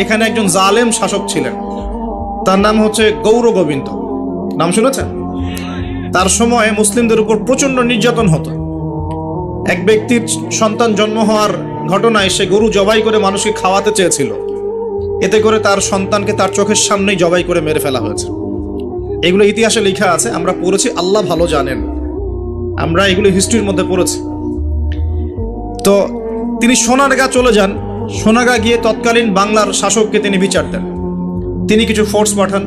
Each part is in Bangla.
এখানে একজন জালেম শাসক ছিলেন, তার নাম হচ্ছে গৌর গোবিন্দ। নাম শুনেছেন? তার সময়ে মুসলিমদের উপর প্রচন্ড নির্যাতন হতো। এক ব্যক্তির সন্তান জন্ম হওয়ার ঘটনায় সে গরু জবাই করে মানুষকে খাওয়াতে চেয়েছিল, এতে করে তার সন্তানকে তার চোখের সামনেই জবাই করে মেরে ফেলা হয়েছে। এগুলো ইতিহাসে লেখা আছে, আমরা পড়েছি, আল্লাহ ভালো জানেন, আমরা এগুলো হিস্ট্রির মধ্যে পড়েছি। তো তিনি সোনারগাঁ চলে যান। সোনারগাঁ গিয়ে তৎকালীন বাংলার শাসককে তিনি বিচার দেন। তিনি কিছু ফোর্স পাঠান,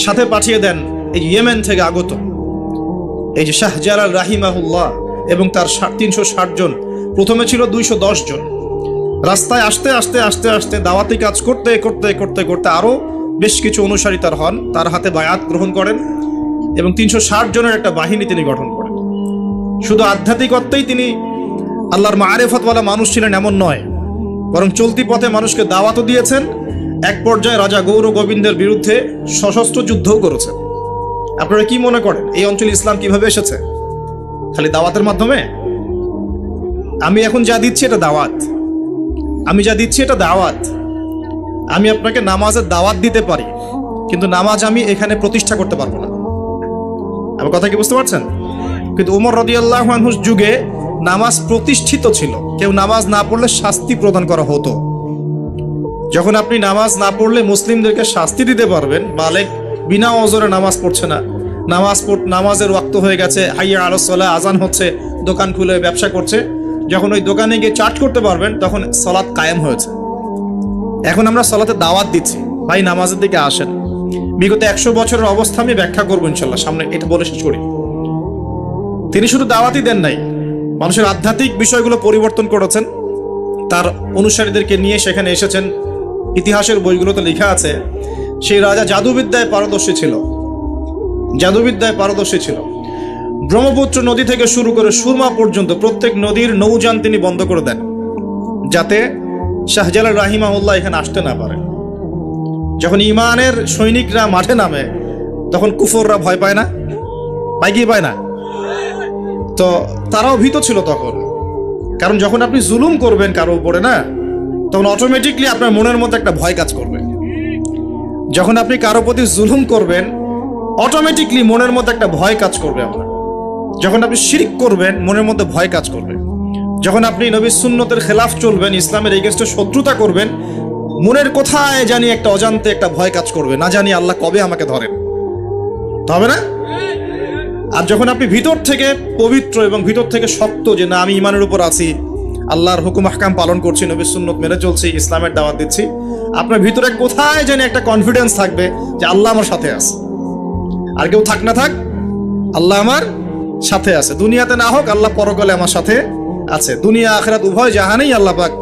সাথে পাঠিয়ে দেন এই ইয়েমেন থেকে আগত এই যে শাহজালাল রাহিমাহুল্লাহ এবং তার 360 জন। প্রথমে ছিল 210 জন। রাস্তায় আস্তে আস্তে আস্তে আস্তে দাওয়াতি কাজ করতে করতে করতে করতে আরো বেশ কিছু অনুসারী তার হন, তার হাতে বায়াত গ্রহণ করেন এবং 360 জনের একটা বাহিনী তিনি গঠন করেন। শুধু আধ্যাত্মিকত্বেই তিনি আল্লাহর মারিফতওয়ালা মানুষ ছিলেন এমন নয়, বরং চলতি পথে মানুষকে দাওয়াতও দিয়েছেন। এক পর্যায়ে রাজা গৌর গোবিন্দের বিরুদ্ধে সশস্ত্র যুদ্ধও করেছেন। আপনারা কি মনে করেন এই অঞ্চলে ইসলাম কিভাবে এসেছে? খালি দাওয়াতের মাধ্যমে? আমি এখন যা দিচ্ছি এটা দাওয়াত, আমি যা দিচ্ছি এটা দাওয়াত। আমি আপনাকে নামাজের দাওয়াত দিতে পারি, কিন্তু নামাজ আমি এখানে প্রতিষ্ঠা করতে পারবো না। আমার কথা কি বুঝতে পারছেন? কিন্তু উমর রাদিয়াল্লাহু আনহুর যুগে নামাজ প্রতিষ্ঠিত ছিল। কেউ নামাজ না পড়লে শাস্তি প্রদান করা হতো। যখন আপনি নামাজ না পড়লে মুসলিমদেরকে শাস্তি দিতে পারবেন, বালেগ বিনা ওযরে নামাজ পড়ছে না, নামাজের ওয়াক্ত হয়ে গেছে, হাইয়া আলাস সালাহ, আজান হচ্ছে, দোকান খুলে ব্যবসা করছে, যখন ওই দোকানে গিয়ে চার্জ করতে পারবেন তখন সালাত কায়েম হয়েছে। এখন আমরা সালাতে দাওয়াত দিচ্ছি, ভাই নামাজের দিকে আসেন। বিগত 100 বছরের অবস্থা আমি ব্যাখ্যা করবো ইনশাল্লাহ সামনে, এটা বলে শেষ করি। তিনি শুধু দাওয়াতই দেন নাই, মানুষের আধ্যাত্মিক বিষয়গুলো পরিবর্তন করেছেন। তার অনুসারীদেরকে নিয়ে সেখানে এসেছেন। ইতিহাসের বইগুলোতে লেখা আছে সেই রাজা জাদুবিদ্যায় পারদর্শী ছিল, জাদুবিদ্যায় পারদর্শী ছিল। ব্রহ্মপুত্র নদী থেকে শুরু করে সুরমা পর্যন্ত প্রত্যেক নদীর নৌযান তিনি বন্ধ করে দেন, যাতে শাহজালাল রাহিমাহুল্লাহ এখানে আসতে না পারে। যখন ইমানের সৈনিকরা মাঠে নামে তখন কুফররা ভয় পায় না? পায় কি পায় না? তো তারাও ভীত ছিল তখন, কারণ যখন আপনি জুলুম করবেন কারো উপরে না, তখন অটোমেটিকলি আপনার মনের মধ্যে একটা ভয় কাজ করবে। যখন আপনি কারো প্রতি জুলুম করবেন অটোমেটিকলি মনের মধ্যে একটা ভয় কাজ করবে আপনার। যখন আপনি শিরক করবেন মনের মধ্যে ভয় কাজ করবে। যখন আপনি নবীর সুন্নতের খেলাফ চলবেন, ইসলামের এগেইনস্টে শত্রুতা করবেন, মনের কোথায় জানি একটা অজান্তে একটা ভয় কাজ করবে, না জানি আল্লাহ কবে আমাকে ধরেন, হবে না? আর যখন আপনি ভিতর থেকে পবিত্র এবং ভিতর থেকে শক্ত, যে না আমি ইমানের উপর আছি, আল্লাহর হুকুম আহকাম পালন করছি, নবীর সুন্নত মেনে চলছি, ইসলামের দাওয়াত দিচ্ছি, আপনার ভিতরে কোথায় জানি একটা কনফিডেন্স থাকবে যে আল্লাহ আমার সাথে আছে। আর কেউ থাক না থাক, আল্লাহ আমার সাথে আছে। দুনিয়াতে না হোক, আল্লাহ পরকালে আমার সাথে আছে। দুনিয়া আখিরাত উভয় জাহানেই আল্লাহ পাক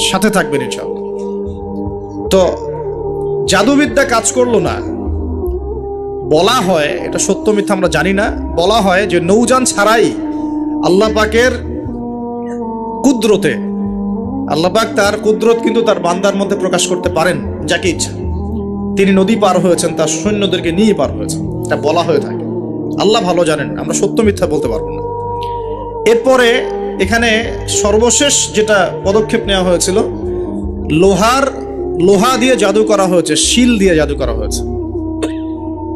সাথে থাকবেন ইনশাআল্লাহ। তো জাদুবিদ্যা কাজ করলো না। বলা হয়, এটা সত্য মিথ্যা আমরা জানি না, বলা হয় যে নৌযান ছাড়াই আল্লাহ পাকের কুদরতে, আল্লাহ পাক তার কুদরত কিন্তু তার বান্দার মধ্যে প্রকাশ করতে পারেন যাকে ইচ্ছা। তিনি নদী পার হয়েছেন, তার সৈন্যদেরকে নিয়ে পার হয়েছেন, এটা বলা হয়ে থাকে। আল্লাহ ভালো জানেন, আমরা সত্য মিথ্যা বলতে পারবো না। এরপরে এখানে সর্বশেষ যেটা পদক্ষেপ নেওয়া হয়েছিল, লোহা দিয়ে জাদু করা হয়েছে, শিল দিয়ে জাদু করা হয়েছে।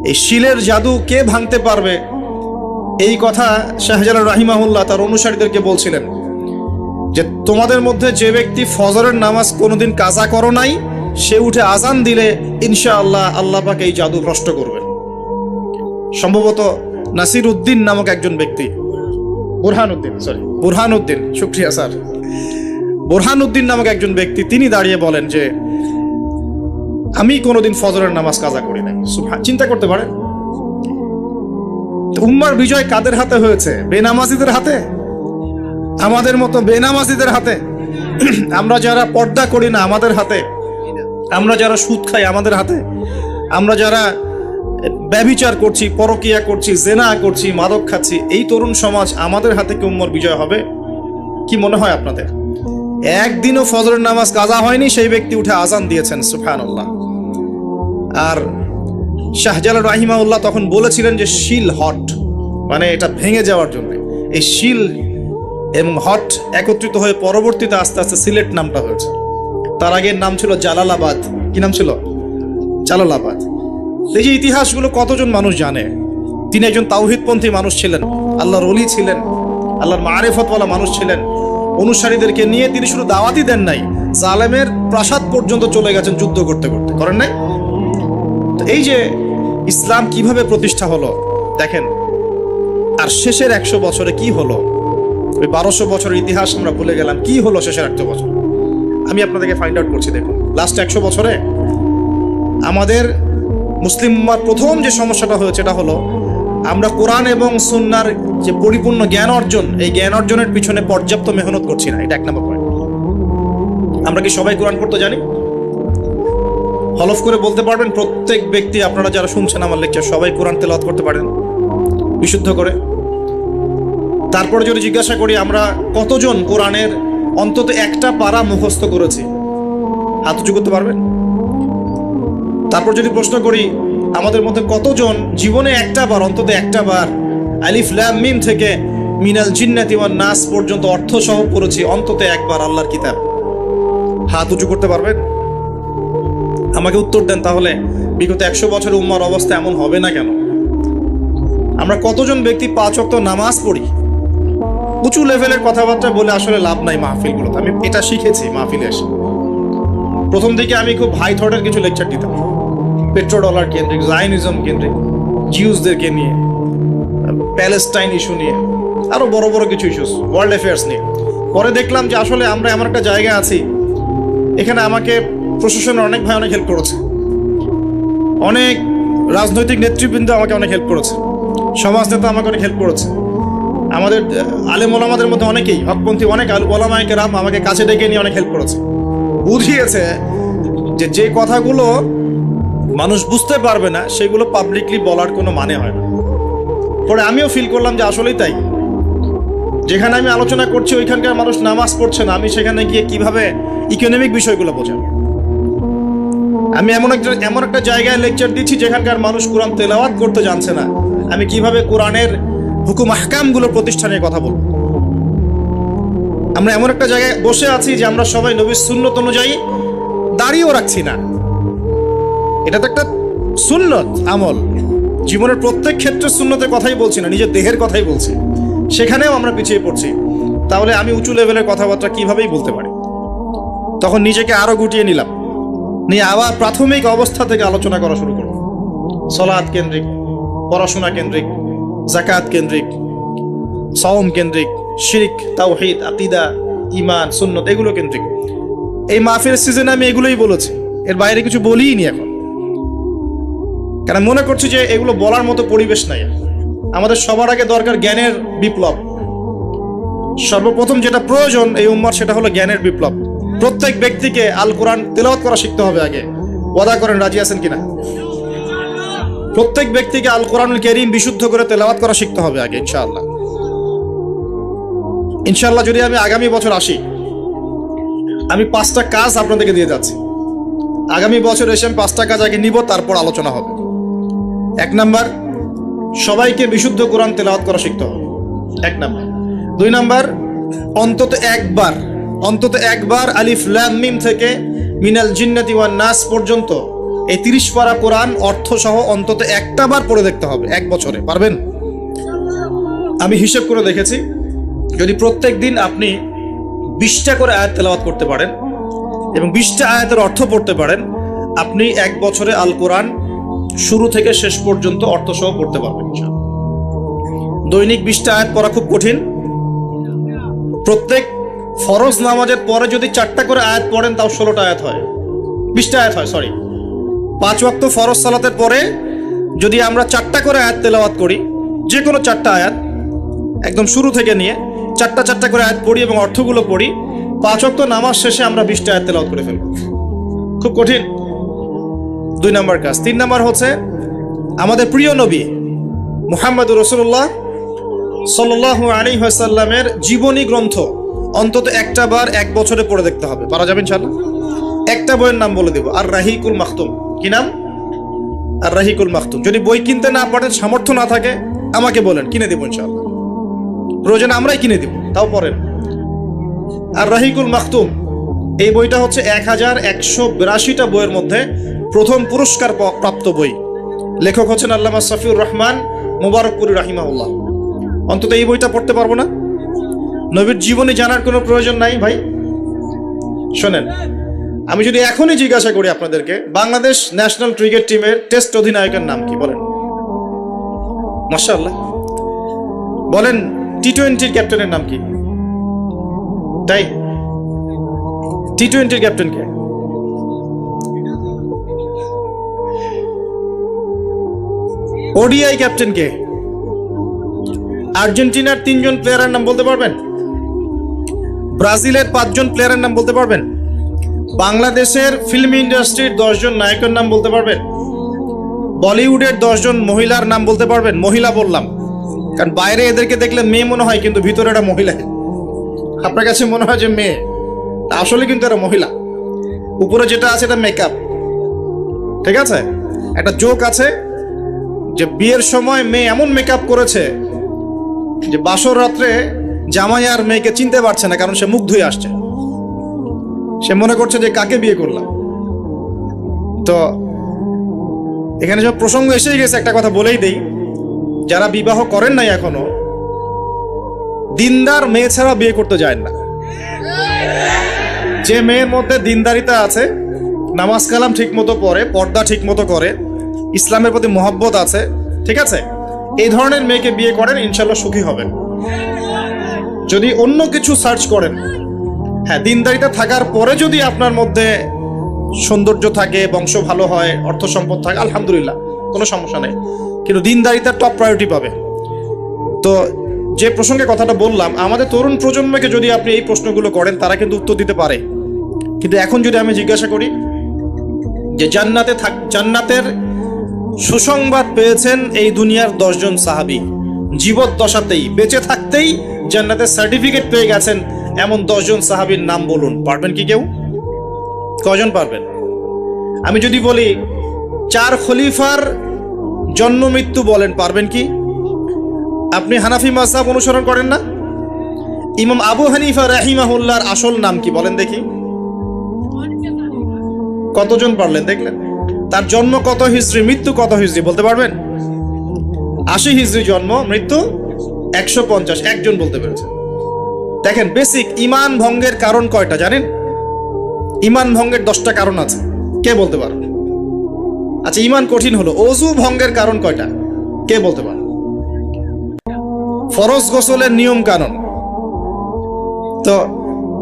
এই শিলের জাদু কে ভাঙতে পারবে, এই কথা শাহজালাল রাহিমাহুল্লাহ তার অনুসারীদেরকে বলছিলেন যে তোমাদের মধ্যে যে ব্যক্তি ফজরের নামাজ কোনোদিন কাজা করো নাই, সে উঠে আজান দিলে ইনশাআল্লাহ আল্লাহ পাক এই জাদু ভ্রষ্ট করবেন। সম্ভবত নাসির উদ্দিন নামক একজন ব্যক্তি, বুরহানুদ্দিন, শুকরিয়া স্যার, বুরহানুদ্দিন নামক একজন ব্যক্তি, তিনি দাঁড়িয়ে বলেন যে আমি কোনোদিন ফজরের নামাজ কাজা করি নাই। চিন্তা করতে পারেন, উম্মার বিজয় কাদের হাতে হয়েছে? বেনামাজিদের হাতে, আমাদের মতো বেনামাজিদের হাতে। আমরা যারা পর্দা করি না আমাদের হাতে, আমরা যারা সুদ খাই আমাদের হাতে, আমরা যারা ব্যভিচার করছি, পরকিয়া করছি, জেনা করছি, মাদক খাচ্ছি, এই তরুণ সমাজ, আমাদের হাতে কি উম্মার বিজয় হবে? কি মনে হয় আপনাদের? একদিনও ফজরের নামাজ কাজা হয়নি, সেই ব্যক্তি উঠে আজান দিয়েছেন, সুবহানাল্লাহ। আর শাহজালাল রাহিমাহুল্লাহ তখন বলেছিলেন যে শিল হট, মানে এটা ভেঙে যাওয়ার জন্য। এই শিল এবং হট একত্রিত হয়ে পরবর্তীতে আস্তে আস্তে সিলেট নামটা হয়েছে। তার আগের নাম ছিল জালালাবাদ। কি নাম ছিল? জালালাবাদ। এই যে ইতিহাসগুলো কতজন মানুষ জানে? তিনি একজন তাওহীদপন্থী মানুষ ছিলেন, আল্লাহর ওলি ছিলেন, আল্লাহর মারিফতওয়ালা মানুষ ছিলেন। অনুসারীদেরকে নিয়ে তিনি শুধু দাওয়াতই দেন নাই, জালেমের প্রাসাদ পর্যন্ত চলে গেছেন যুদ্ধ করতে করতে, করেন নাই? তো এই যে ইসলাম কিভাবে প্রতিষ্ঠা হলো দেখেন। আর শেষের 100 বছরে কি হলো? ওই 1200 বছরের ইতিহাস আমরা ভুলে গেলাম, কি হলো শেষের 100 বছর? আমি আপনাদেরকে ফাইন্ড আউট করছি। দেখুন, লাস্ট 100 বছরে আমাদের মুসলিম উম্মার প্রথম যে সমস্যাটা হয়েছে এটা হলো আমরা কোরআন এবং সুন্নাহর যে পরিপূর্ণ জ্ঞান অর্জন, এই জ্ঞান অর্জনের পিছনে পর্যাপ্ত মেহনত করছি না। এটা 1 নম্বর পয়েন্ট। আমরা কি সবাই কোরআন পড়তে জানি? হলফ করে বলতে পারবেন প্রত্যেক ব্যক্তি, আপনারা যারা শুনছেন আমার লেকচার, সবাই কোরআন তেলাওয়াত করতে পারেন বিশুদ্ধ করে? তারপরে যদি জিজ্ঞাসা করি আমরা কতজন কোরআনের অন্তত একটা পারা মুখস্থ করেছি, হাত উঁচু করতে পারবেন? তারপর যদি প্রশ্ন করি আমাদের মধ্যে কতজন জীবনে অন্তত একটা বার আলিফ লাম মিম থেকে মিনাল জিন্নাতি ওয়ান নাস পর্যন্ত অর্থ সহ পড়েছি অন্তত একবার আল্লাহর কিতাব, হাত উঁচু করতে পারবেন? আমাকে উত্তর দেন। তাহলে বিগত 100 বছরের উম্মার অবস্থা এমন হবে না কেন? আমরা কতজন ব্যক্তি 5 ওয়াক্ত নামাজ পড়ি? উঁচু লেভেলের কথাবার্তা বলে আসলে লাভ নাই মাহফিলগুলোতে। আমি এটা শিখেছি মাহফিলে এসে। প্রথম দিকে আমি খুব হাই থটের কিছু লেকচার দিতাম, পেট্রো ডলার কেন্দ্রিক, জায়নিজম কেন্দ্রিক, জিউসদেরকে নিয়ে, প্যালেস্টাইন ইস্যু নিয়ে, আরো বড় বড় কিছু ইস্যুস, ওয়ার্ল্ড অ্যাফেয়ার্স নিয়ে। পরে দেখলাম যে আসলে আমরা এমন একটা জায়গায় আছি, এখানে আমাকে প্রশাসনের অনেক ভাই অনেক হেল্প করেছে, অনেক রাজনৈতিক নেতৃবৃন্দ আমাকে অনেক হেল্প করেছে, সমাজ নেতা আমাকে অনেক হেল্প করেছে, আমাদের আলেম ওলামাদের মধ্যে অনেকেই, হকপন্থী অনেক ওলামায়ে কেরাম আমাকে কাছে ডেকে নিয়ে অনেক হেল্প করেছে। বুঝিয়েছে যে কথাগুলো মানুষ বুঝতে পারবে না সেগুলো পাবলিকলি বলার কোনো মানে হয় না। পরে আমিও ফিল করলাম যে আসলেই তাই। যেখানে আমি আলোচনা করছি ওইখানকার মানুষ নামাজ পড়ছে না, আমি সেখানে গিয়ে কিভাবে ইকোনমিক বিষয়গুলো বোঝাবো? আমি এমন একটা জায়গায় লেকচার দিচ্ছি যেখানকার মানুষ কোরআন তেলাওয়াত করতে জানছে না, আমি কিভাবে কোরআনের হুকুম আহকামগুলো প্রতিষ্ঠানের কথা বলবো? আমরা এমন একটা জায়গায় বসে আছি যে আমরা সবাই নবীর সুন্নত অনুযায়ী দাঁড়িয়েও রাখছি না। এটা তো একটা সুন্নত আমল, জীবনের প্রত্যেক ক্ষেত্রে সুন্নতের কথাই বলছি না, নিজের দেহের কথাই বলছি, সেখানেও আমরা পিছিয়ে পড়ছি। তাহলে আমি উঁচু লেভেলের কথাবার্তা কিভাবেই বলতে পারি? তখন নিজেকে আরো গুটিয়ে নিলাম, নিয়ে আবার প্রাথমিক অবস্থা থেকে আলোচনা করা শুরু করব। সলাত কেন্দ্রিক, পড়াশোনা কেন্দ্রিক, যাকাত কেন্দ্রিক, সাওম কেন্দ্রিক, শিরক, তাওহীদ, আকীদা, ঈমান, সুন্নত, এগুলো কেন্দ্রিক। এই মাহফিলের সিজনে আমি এগুলোই বলেছি, এর বাইরে কিছু বলিই নি এখন, কারণ মনে করছি যে এগুলো বলার মতো পরিবেশ নাই। আমাদের সবার আগে দরকার জ্ঞানের বিপ্লব। সর্বপ্রথম যেটা প্রয়োজন এই উম্মার, সেটা হলো জ্ঞানের বিপ্লব। প্রত্যেক ব্যক্তিকে আল কোরআন তেলাওয়াত করা শিখতে হবে আগে। ওয়াদা করেন, রাজি আছেন কিনা? প্রত্যেক ব্যক্তিকে আল কোরআনুল কারীম বিশুদ্ধ করে তেলাওয়াত করা শিখতে হবে আগে, ইনশাআল্লাহ। ইনশাআল্লাহ যদি আমি আগামী বছর আসি, আমি 5টা কাজ আপনাদেরকে দিয়ে যাচ্ছি। আগামী বছর এসে আমি 5টা কাজ আগে নিব, তারপর আলোচনা হবে। 1 নাম্বার, সবাইকে বিশুদ্ধ কোরআন তেলাওয়াত করা শিখতে হবে, 1 নাম্বার। 2 নাম্বার, অন্তত একবার আলিফ লাম মিম থেকে মিনাল জিন্নাতি ওয়ান নাস পর্যন্ত এই 30 পারা কোরআন অর্থ সহ অন্তত একটা বার পড়ে দেখতে হবে 1 বছরে। পারবেন? আমি হিসেব করে দেখেছি, যদি প্রত্যেক দিন আপনি 20টা করে আয়াত তেলাওয়াত করতে পারেন এবং 20টা আয়াতের অর্থ পড়তে পারেন, আপনি 1 বছরে আল কোরআন শুরু থেকে শেষ পর্যন্ত অর্থ সহ পড়তে পারবেন। দৈনিক 20টা আয়াত পড়া খুব কঠিন। প্রত্যেক ফরজ নামাজের পরে যদি 4টা করে আয়াত পড়েন, তাও 16টা আয়াত হয়, 20টা আয়াত হয়, সরি। 5 ওয়াক্ত ফরজ সালাতের পরে যদি আমরা 4টা করে আয়াত তেলাওয়াত করি, যে কোনো 4টা আয়াত একদম শুরু থেকে নিয়ে 4টা করে আয়াত পড়ি এবং অর্থগুলো পড়ি, 5 ওয়াক্ত নামাজ শেষে আমরা 20টা আয়াত তেলাওয়াত করে ফেলব। খুব কঠিন। 2 নাম্বার কাজ। 3 নাম্বার হচ্ছে আমাদের প্রিয় নবী মুহাম্মদুর রাসূলুল্লাহ সাল্লাল্লাহু আলাইহি ওয়াসাল্লামের জীবনী গ্রন্থ অন্তত একটা বার 1 বছরে পড়ে দেখতে হবে। পারা যাবে ইনশাআল্লাহ? একটা বইয়ের নাম বলে দেব, আর রাহিকুল মাখতুম। কি নাম? আর রাহিকুল মাখতুম। যদি বই কিনতে না পারেন, সামর্থ্য না থাকে, আমাকে বলেন, কিনে দেব ইনশাআল্লাহ। প্রয়োজনে আমরাই কিনে দেব, তাও পড়েন। আর রাহিকুল মাখতুম এই বইটা হচ্ছে 1182টা বইয়ের মধ্যে প্রথম পুরস্কার প্রাপ্ত বই। লেখক হচ্ছেন আল্লামা সফিউর রহমান মুবারকপুরী রাহিমাহুল্লাহ। অন্তত এই বইটা পড়তে পারবো না? নবীর জীবনী জানার কোনো প্রয়োজন নাই ভাই। শোনেন, আমি যদি এখনই জিজ্ঞাসা করি আপনাদেরকে, বাংলাদেশ ন্যাশনাল ক্রিকেট টিমের টেস্ট অধিনায়কের নাম কি বলেন? মাশাআল্লাহ। বলেন টি-20 ক্যাপ্টেনের নাম কি? তাই টি-20 ক্যাপ্টেন কে? ওডিআই ক্যাপ্টেন কে? আর্জেন্টিনার 3 জন প্লেয়ারের নাম বলতে পারবেন? ব্রাজিলের 5 জন প্লেয়ারের নাম বলতে পারবেন? বাংলাদেশের ফিল্ম ইন্ডাস্ট্রির 10 জন নায়কের নাম বলতে পারবেন? বলিউডের 10 জন মহিলার নাম বলতে পারবেন? মহিলা বললাম কারণ বাইরে এদেরকে দেখলে মেয়ে মনে হয়, কিন্তু ভিতরে একটা মহিলা। আপনার কাছে মনে হয় যে মেয়ে, আসলে কিন্তু এরা মহিলা। উপরে যেটা আছে এটা মেকআপ, ঠিক আছে? একটা জোক আছে যে বিয়ের সময় মেয়ে এমন মেকআপ করেছে যে বাসর রাত্রে জামাই আর মেয়েকে চিনতে পারছে না, কারণ সে মুখ ধুয়ে আসছে। সে মনে করছে যে কাকে বিয়ে করলাম। তো এখানে সব প্রসঙ্গ এসেই গেছে, একটা কথা বলেই দেই, যারা বিবাহ করেন নাই এখনো, দিনদার মেয়ে ছাড়া বিয়ে করতে যায় না। যে মেয়ের মধ্যে দিনদারিতা আছে, নামাজ কালাম ঠিক মতো পড়ে, পর্দা ঠিক মতো করে, ইসলামের প্রতি মহব্বত আছে, ঠিক আছে, এই ধরনের মেয়েকে বিয়ে করেন, ইনশাল্লাহ সুখী হবেন। যদি অন্য কিছু সার্চ করেন, হ্যাঁ দিনদারিতা থাকার পরে যদি আপনার মধ্যে সৌন্দর্য থাকে, বংশ ভালো হয়, অর্থ সম্পদ থাকে, আলহামদুলিল্লাহ কোনো সমস্যা নেই, কিন্তু দিনদারিতা টপ প্রায়োরিটি পাবে। তো যে প্রসঙ্গে কথাটা বললাম, আমাদের তরুণ প্রজন্মকে যদি আপনি এই প্রশ্নগুলো করেন, তারা কিন্তু উত্তর দিতে পারে। কিন্তু এখন যদি আমি জিজ্ঞাসা করি যে জান্নাতের সুসংবাদ পেয়েছেন এই দুনিয়ার 10 জন সাহাবী, জীবদ্দশাতেই বেঁচে থাকতেই জান্নাতের সার্টিফিকেট পেয়ে গেছেন, এমন 10 জন সাহাবীর নাম বলুন। পারবেন কি কেউ? কজন পারবেন? আমি যদি বলি 4 খলিফার জন্ম মৃত্যু বলেন, পারবেন কি? আপনি হানাফি মাযহাব অনুসরণ করেন না? ইমাম আবু হানিফা রাহিমাহুল্লাহর আসল নাম কি বলেন দেখি? কতজন পারলেন দেখলেন? তার জন্ম কত হিজরি, মৃত্যু কত হিজরি বলতে পারবেন? 80 হিজরি জন্ম, মৃত্যু 150, একজন বলতে পেরেছে। দেখেন, বেসিক ঈমান ভঙ্গের কারণ কয়টা জানেন? ঈমান ভঙ্গের 10টা কারণ আছে, কে বলতে পারে? আচ্ছা, ঈমান কঠিন হলো, ওযু ভঙ্গের কারণ কয়টা, কে বলতে পারে? ফরজ গোসলের নিয়ম কানুন। তো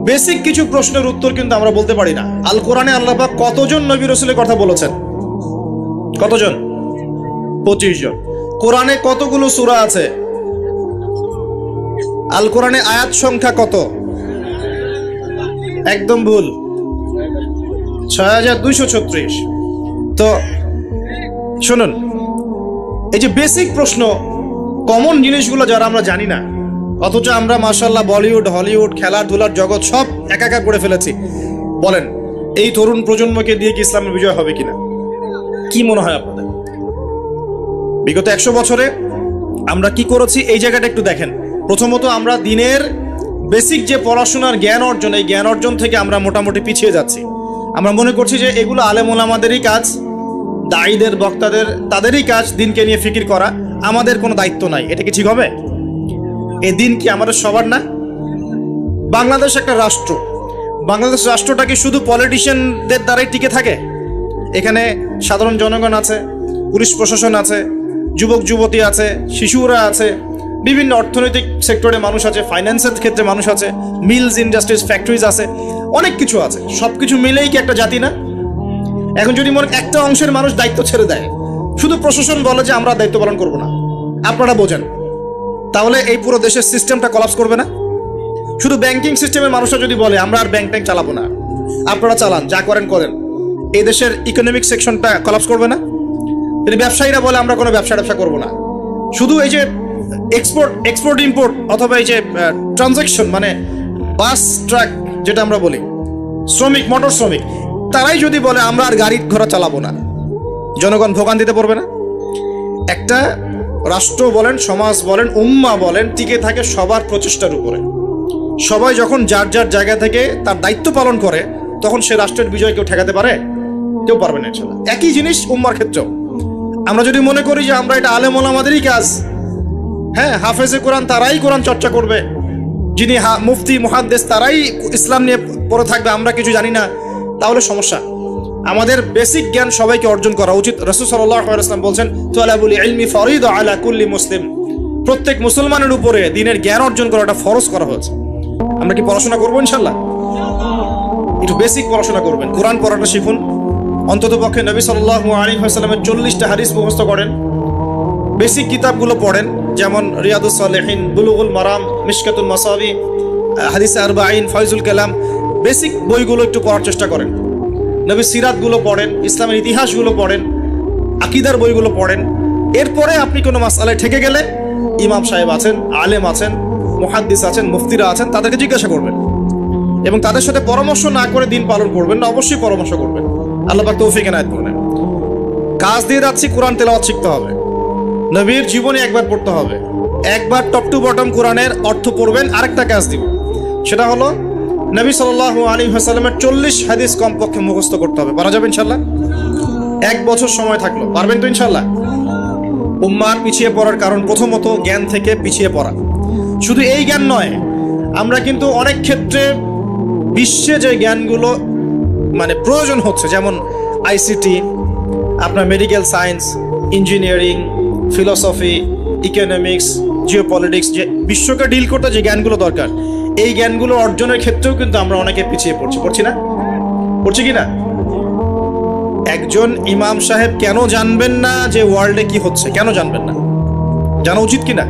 বেসিক কিছু প্রশ্নের উত্তর কিন্তু আমরা বলতে পারি না। আল কোরআনে আল্লাহ পাক কতজন নবী রাসূলের কথা বলেছেন? কতজন? 25 জন। কোরআনে কতগুলো সূরা আছে? আল কোরআনে আয়াত সংখ্যা কত? একদম ভুল, 6236। তো শুনুন, এই যে বেসিক প্রশ্ন, কমন জিনিসগুলো যারা আমরা জানি না, অথচ আমরা মাশাআল্লাহ বলিউড, হলিউড, খেলাধুলার জগৎ সব একাকার করে ফেলেছি। বলেন এই তরুণ প্রজন্মকে দিয়ে কি ইসলামের বিজয় হবে কিনা? কি মনে হয় আপনাদের? বিগত 100 বছরে আমরা কি করেছি এই জায়গাটা একটু দেখেন। প্রথমত, আমরা দিনের বেসিক যে পড়াশোনার জ্ঞান অর্জন, এই জ্ঞান অর্জন থেকে আমরা মোটামুটি পিছিয়ে যাচ্ছি। আমরা মনে করছি যে এগুলো আলেম ওলামাদেরই কাজ, দায়ীদের, বক্তাদের, তাদেরই কাজ দিনকে নিয়ে ফিকির করা, আমাদের কোনো দায়িত্ব নাই। এটা কি ঠিক হবে? এই দিন কি আমাদের সবার না? বাংলাদেশ একটা রাষ্ট্র, বাংলাদেশ রাষ্ট্রটা কি শুধু পলিটিশিয়ানদের দ্বারাই টিকে থাকে? এখানে সাধারণ জনগণ আছে, পুলিশ প্রশাসন আছে, যুবক যুবতী আছে, শিশুরা আছে, বিভিন্ন অর্থনৈতিক সেক্টরে মানুষ আছে, ফাইন্যান্সের ক্ষেত্রে মানুষ আছে, মিলস, ইন্ডাস্ট্রিজ, ফ্যাক্টরিজ আছে, অনেক কিছু আছে। সব কিছু মিলেই কি একটা জাতি না? এখন যদি মনে একটা অংশের মানুষ দায়িত্ব ছেড়ে দেয়, শুধু প্রশাসন বলে যে আমরা দায়িত্ব পালন করবো না, আপনারা বোঝেন, তাহলে এই পুরো দেশের সিস্টেমটা কলাপস করবে না? শুধু ব্যাংকিং সিস্টেমের মানুষরা যদি বলে আমরা আর ব্যাংক ট্যাঙ্ক চালাবো না, আপনারা চালান, যা করেন করেন, এই দেশের ইকোনমিক সেকশনটা কলাপস করবে না? যদি ব্যবসায়ীরা বলে আমরা কোনো ব্যবসা করবো না, শুধু এই যে এক্সপোর্ট ইম্পোর্ট অথবা এই যে ট্রানজাকশন, মানে বাস ট্রাক যেটা আমরা বলি, শ্রমিক, মোটর শ্রমিক, তারাই যদি বলে আমরা আর গাড়ি ঘোড়া চালাবো না, জনগণ ভোগান্তিতে পড়বে না? একটা রাষ্ট্র বলেন, সমাজ বলেন, উম্মাহ বলেন, টিকে থাকে সবার প্রচেষ্টার উপরে। সবাই যখন যার যার জায়গা থেকে তার দায়িত্ব পালন করে, তখন সে রাষ্ট্রের বিজয় কেউ ঠেকাতে পারে? কেউ পারবে না ইনশাআল্লাহ। একই জিনিস উম্মার ক্ষেত্রেও। আমরা যদি মনে করি যে আমরা এটা আলেম ওলামাদেরই কাজ, হ্যাঁ, হাফেজে কোরআন তারাই কোরআন চর্চা করবে, যিনি মুফতি মুহাদ্দিস তারাই ইসলাম নিয়ে পড়ে থাকবে, আমরা কিছু জানি না, তাহলে সমস্যা। আমাদের বেসিক জ্ঞান সবাইকে অর্জন করা উচিত। রাসূল সাল্লাল্লাহু আলাইহি ওয়াসাল্লাম বলছেন, তালাবুল ইলমি ফরিদা আলা কুল্লি মুসলিম। প্রত্যেক মুসলমানের উপরে দিনের জ্ঞান অর্জন করাটা ফরজ করা হয়েছে। আমরা কি পড়াশোনা করবো ইনশাআল্লাহ? একটু বেসিক পড়াশোনা করবেন, কোরআন পড়াটা শিখুন। অন্তত পক্ষে নবী সাল্লাল্লাহু আলাইহি ওয়াসাল্লামের 40টা হাদিস মুখস্থ করেন। বেসিক কিতাবগুলো পড়েন, যেমন রিয়াদুস সালেহিন, বুলুগুল মারাম, মিশকাতুল মাসাবি, হাদিস আরবাঈন, ফয়জুল কালাম। বেসিক বইগুলো একটু পড়ার চেষ্টা করেন। নবী সিরাতগুলো পড়েন, ইসলামের ইতিহাসগুলো পড়েন, আকীদার বইগুলো পড়েন। এরপরে আপনি কোনো মাসআলায় ঠেকে গেলে ইমাম সাহেব আছেন, আলেম আছেন, মুহাদ্দিস আছেন, মুফতিরা আছেন, তাদেরকে জিজ্ঞাসা করবেন এবং তাদের সাথে পরামর্শ না করে দিন পালন করবেন না, অবশ্যই পরামর্শ করবেন। আল্লাহ পাক তৌফিক এনায়েত করুন। কাজ দিয়ে যাচ্ছি, কোরআন তেলাওয়াত শিখতে হবে, নবীর জীবনে একবার পড়তে হবে, একবার টপ টু বটম কোরআনের অর্থ পড়বেন। আরেকটা কাজ দিব, সেটা হলো নবী সাল্লাল্লাহু আলাইহি ওয়াসাল্লামের 40 হাদিস কমপক্ষে মুখস্থ করতে হবে। পারা যাবে ইনশাআল্লাহ? 1 বছর সময় থাকলো, পারবেন তো ইনশাআল্লাহ? উম্মার পিছিয়ে পড়ার কারণ প্রথমত জ্ঞান থেকে পিছিয়ে পড়া। শুধু এই জ্ঞান নয়, আমরা কিন্তু অনেক ক্ষেত্রে বিশ্বে যে জ্ঞানগুলো মানে প্রয়োজন হচ্ছে, যেমন আইসিটি, আপনার medical science, engineering, philosophy, economics, geopolitics, যে বিশ্বকে ডিল করতে যে জ্ঞানগুলো দরকার, এই জ্ঞানগুলো অর্জনের ক্ষেত্রেও কিন্তু আমরা অনেকে পিছিয়ে পড়ছি না? পড়ছি কি না? একজন ইমাম সাহেব কেন জানবেন না যে ওয়ার্ল্ডে কি হচ্ছে? কেন জানবেন না? জানা উচিত কিনা?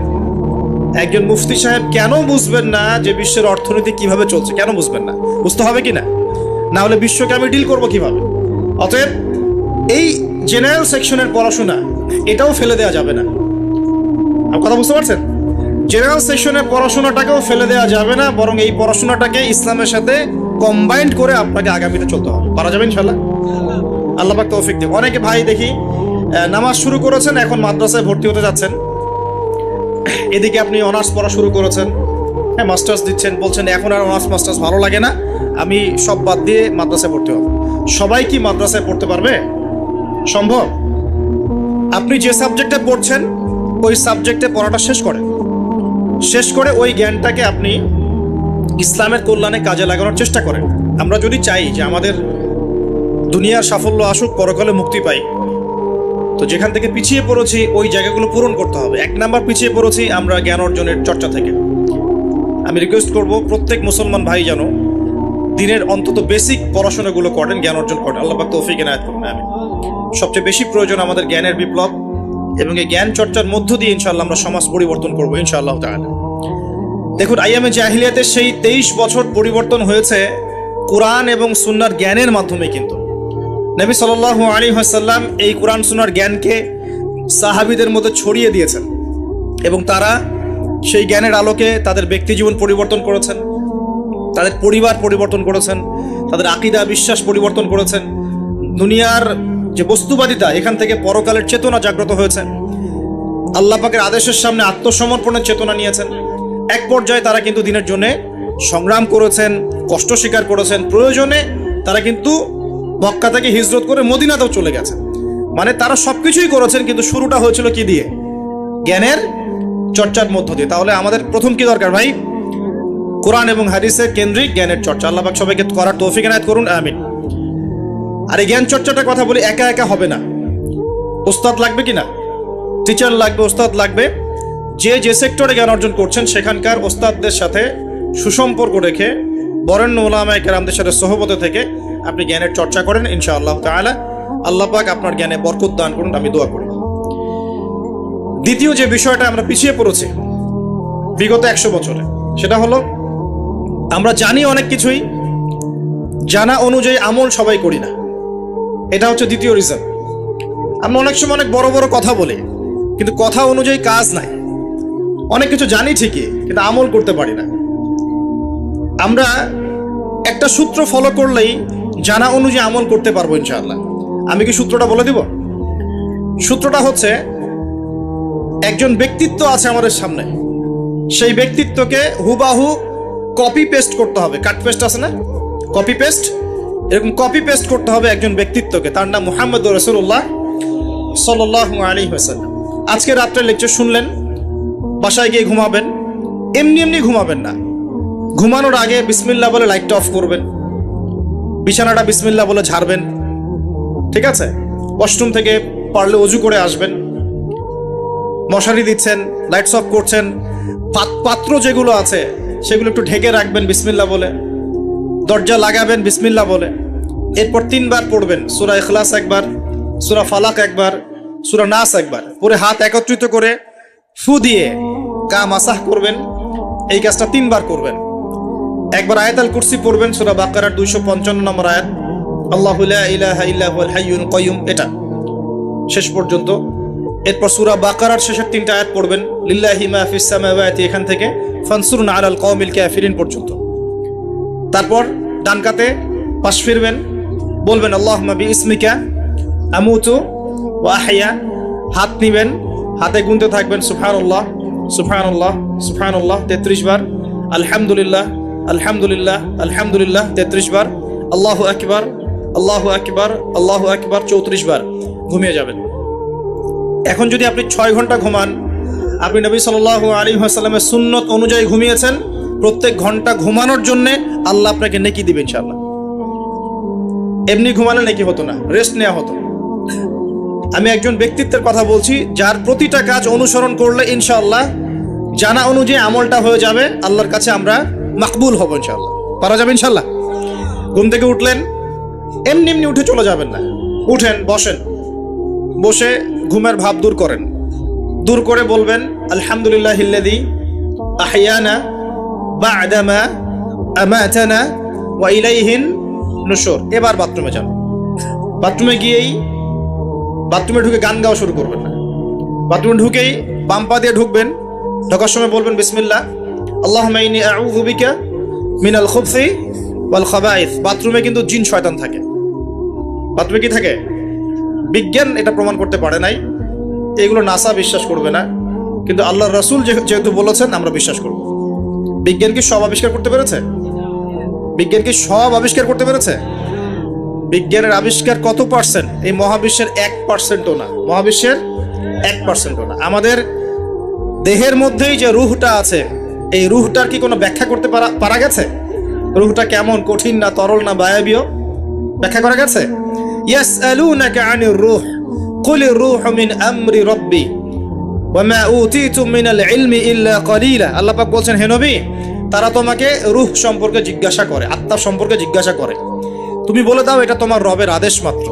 একজন মুফতি সাহেব কেন বুঝবেন না যে বিশ্বের অর্থনীতি কিভাবে চলছে? কেন বুঝবেন না? বুঝতে হবে কিনা? না হলে বিশ্বকে আমি ডিল করবো কিভাবে? অতএব এই জেনারেল সেকশনের পড়াশোনা এটাও ফেলে দেওয়া যাবে না। আপনি কথা বুঝতে পারছেন? জেনারেল সেকশনের পড়াশোনাটাকেও ফেলে দেওয়া যাবে না, বরং এই পড়াশোনাটাকে ইসলামের সাথে কম্বাইন্ড করে আপনাকে আগামীতে চলতে হবে। পারা যাবে ইনশাআল্লাহ? আল্লাহ পাক তৌফিক দেব। অনেকে ভাই দেখি নামাজ শুরু করেছেন, এখন মাদ্রাসায় ভর্তি হতে যাচ্ছেন, এদিকে আপনি অনার্স পড়া শুরু করেছেন, হ্যাঁ, মাস্টার্স দিচ্ছেন, বলছেন এখন আর অনার্স মাস্টার্স ভালো লাগে না, আমি সব বাদ দিয়ে মাদ্রাসায় ভর্তি হব। সবাই কি মাদ্রাসায় পড়তে পারবে? সম্ভব? আপনি যে সাবজেক্টে পড়ছেন ওই সাবজেক্টে পড়াটা শেষ করে ওই জ্ঞানটাকে আপনি ইসলামের কল্যাণে কাজে লাগানোর চেষ্টা করেন। আমরা যদি চাই যে আমাদের দুনিয়ার সাফল্য আসুক, পরকালে মুক্তি পাই, তো যেখান থেকে পিছিয়ে পড়েছি ওই জায়গাগুলো পূরণ করতে হবে। 1 নাম্বার পিছিয়ে পড়েছি আমরা জ্ঞান অর্জনের চর্চা থেকে। আমি রিকোয়েস্ট করব প্রত্যেক মুসলমান ভাই যেন দিনের অন্তত বেসিক পড়াশোনাগুলো করেন, জ্ঞান অর্জন করেন। আল্লাহ পাক তৌফিক এনায়েত করুন। আমিন। সবচেয়ে বেশি প্রয়োজন আমাদের জ্ঞানের বিপ্লব, এবং এই জ্ঞান চর্চার মধ্য দিয়ে ইনশাআল্লাহ আমরা সমাজ পরিবর্তন করবো ইনশাআল্লাহ তাআলা। দেখুন, আইয়ামে জাহিলিয়াতের সেই 23 বছর পরিবর্তন হয়েছে কোরআন এবং সুন্নাহর জ্ঞানের মাধ্যমে। কিন্তু নবী সাল্লাল্লাহু আলাইহি ওয়াসাল্লাম এই কোরআন সুন্নাহর জ্ঞানকে সাহাবীদের মধ্যে ছড়িয়ে দিয়েছেন এবং তারা সেই জ্ঞানের আলোকে তাদের ব্যক্তি জীবন পরিবর্তন করেছেন, তাদের পরিবার পরিবর্তন করেছেন, তাদের আকীদা বিশ্বাস পরিবর্তন করেছেন। দুনিয়ার যে বস্তুবাদিতা, এখান থেকে পরকালের চেতনা জাগ্রত হয়েছে। আল্লাহ পাকের আদেশের সামনে আত্মসমর্পণের চেতনা নিয়েছেন। এক পর্যায়ে তারা কিন্তু দিনের জন্য সংগ্রাম করেছেন, কষ্ট স্বীকার করেছেন। প্রয়োজনে তারা কিন্তু মক্কা থেকে হিজরত করে মদিনাতেও চলে গেছেন। মানে তারা সবকিছুই করেছেন, কিন্তু শুরুটা হয়েছিল কি দিয়ে? জ্ঞানের চর্চার মধ্য দিয়ে। তাহলে আমাদের প্রথম কি দরকার ভাই? কোরআন এবং হাদিসের কেন্দ্রিক জ্ঞানের চর্চা। আল্লাহ পাক সবাইকে করার তৌফিক এনায়েত করুন। আমিন। আর এই জ্ঞান চর্চাটার কথা বলি, একা একা হবে না, ওস্তাদ লাগবে কিনা? টিচার লাগবে, ওস্তাদ লাগবে। যে সেক্টরে জ্ঞান অর্জন করছেন সেখানকার ওস্তাদদের সাথে সুসম্পর্ক রেখে বরেণ্য উলামায়ে কেরামদের সাথে সহবতে থেকে আপনি জ্ঞানের চর্চা করেন ইনশাআল্লাহ তাআলা। আল্লাহ পাক আপনার জ্ঞানে বরকত দান করুন, আমি দোয়া করি। দ্বিতীয় যে বিষয়টা আমরা পিছিয়ে পড়েছি বিগত 100 বছরে, সেটা হলো আমরা জানি অনেক কিছুই, জানা অনুযায়ী আমল সবাই করি না। এটা হচ্ছে দ্বিতীয় রিজন। আমরা অনেক সময় অনেক বড় বড় কথা বলি, কিন্তু কথা অনুযায়ী কাজ নাই। অনেক কিছু জানি ঠিকই, কিন্তু আমল করতে পারি না। আমরা একটা সূত্র ফলো করলেই জানা অনুযায়ী আমল করতে পারবো ইনশাআল্লাহ। আমি কি সূত্রটা বলে দিব? সূত্রটা হচ্ছে, একজন ব্যক্তিত্ব আছে আমাদের সামনে, সেই ব্যক্তিত্বকে হুবাহু কপি পেস্ট করতে হবে। কাট পেস্ট আছে না? কপি পেস্ট এরকম কপি পেস্ট করতে হবে একজন ব্যক্তিত্বকে, তার নাম মুহাম্মদ রাসূলুল্লাহ সাল্লাল্লাহু আলাইহি ওয়াসাল্লাম। আজকে রাত্রে লেকচার শুনলেন, বাসায় গিয়ে ঘুমাবেন, এমনি এমনি ঘুমাবেন না। ঘুমানোর আগে বিসমিল্লাহ বলে লাইটটা অফ করবেন, বিছানাটা বিসমিল্লাহ বলে ঝাড়বেন, ঠিক আছে? ওয়াশরুম থেকে পারলে অজু করে আসবেন। মশারি দিচ্ছেন, লাইটস অফ করছেন, পাত্র যেগুলো আছে সেগুলো একটু ঢেকে রাখবেন বিসমিল্লাহ বলে, দরজা লাগাবেন বিসমিল্লাহ বলে। এরপর 3 বার পড়বেন সূরা ইখলাস একবার, সূরা ফালাক একবার, সূরা নাস একবার, পরে হাত একত্রিত করে ফু দিয়ে গা মাসাহ করবেন। এই কাজটা 3 বার করবেন। একবার আয়াতুল কুরসি পড়বেন, সূরা বাকারার 255 নম্বর আয়াত, আল্লাহু লা ইলাহা ইল্লা হুয়াল হাইয়ুল কাইয়ুম, এটা শেষ পর্যন্ত। এরপর সূরা বাকারার শেষের 3টা আয়াত পড়বেন, লিল্লাহি মা ফিস সামাওয়াতি, এখান থেকে ফানসুরনা আলাল কওমিল কাফিরিন পর্যন্ত। তারপর ডান কাতে পাশ ফিরবেন, বলবেন আল্লাহুম্মা বিইসমিকা আমুতু ওয়া আহইয়া। হাত নিবেন, হাতে গুনতে থাকবেন সুবহানাল্লাহ সুবহানাল্লাহ সুবহানাল্লাহ 33 বার, আলহামদুলিল্লাহ আলহামদুলিল্লাহ আলহামদুলিল্লাহ 33 বার, আল্লাহু আকবার আল্লাহু আকবার আল্লাহু আকবার 34 বার, ঘুমিয়ে যাবেন। এখন যদি আপনি 6 ঘন্টা ঘুমান, আপনি নবী সাল্লাল্লাহু আলাইহি ওয়াসাল্লামের সুন্নত অনুযায়ী ঘুমিয়েছেন, প্রত্যেক ঘন্টা ঘুমানোর জন্য আল্লাহ আপনাকে নেকি দিবেন ইনশাআল্লাহ। এমনি ঘুমালে নেকি হতো না, রেস্ট নেওয়া হতো। আমি একজন ব্যক্তিত্বের কথা বলছি, যার প্রতিটা কাজ অনুসরণ করলে ইনশাআল্লাহ জানা অনুযায়ী আমলটা হয়ে যাবে, আল্লাহর কাছে আমরা মাকবুল হব ইনশাআল্লাহ। পারা যাবে ইনশাআল্লাহ। ঘুম থেকে উঠলেন, এমনি এমনি উঠে চলে যাবেন না। উঠেন, বসেন, বসে ঘুমের ভাব দূর করেন, দূর করে বলবেন আলহামদুলিল্লাহিল্লাযী আহইয়ানা বা'দা মা আমাতানা ওয়া ইলাইহিন নুশুর। এবার বাথরুমে যান। বাথরুমে গিয়েই বাথরুমে ঢুকে গান গাওয়া শুরু করবেন না। বাথরুমে ঢুকেই বাম পা দিয়ে ঢুকবেন, ঢোকার সময় বলবেন বিসমিল্লাহ আল্লাহুম্মা ইন্নী আউযু বিকা মিনাল খুবসি ওয়াল খাবাইস। বাথরুমে কিন্তু জিন শয়তান থাকে। বাথরুমে কি থাকে? বিজ্ঞান এটা প্রমাণ করতে পারে নাই, এগুলো নাসা বিশ্বাস করবে না, কিন্তু আল্লাহর রাসূল যেহেতু বলেছেন আমরা বিশ্বাস করব। বিজ্ঞান কি সব আবিষ্কার করতে পেরেছে? বিজ্ঞান কি সব আবিষ্কার করতে পেরেছে? বিজ্ঞানের আবিষ্কার কত পার্সেন্ট? এই মহাবিশ্বের 1%ও না, মহাবিশ্বের 1%ও না। আমাদের দেহের মধ্যেই যে রুহটা আছে, এই রুহটার কি কোনো ব্যাখ্যা করতে পারা গেছে? রুহটা কেমন, কঠিন না তরল না বায়বীয়, ব্যাখ্যা করা গেছে? ইয়াসআলুনাকা আনির রূহ কুলির রূহু মিন আমরি রাব্বি ওয়া মা উতীতুম মিনাল ইলমি ইল্লা কলিলা। আল্লাহ পাক বলছেন, হে নবী, তারা তোমাকে রূহ সম্পর্কে জিজ্ঞাসা করে, আত্মা সম্পর্কে জিজ্ঞাসা করে, তুমি বলে দাও এটা তোমার রবের আদেশ মাত্র।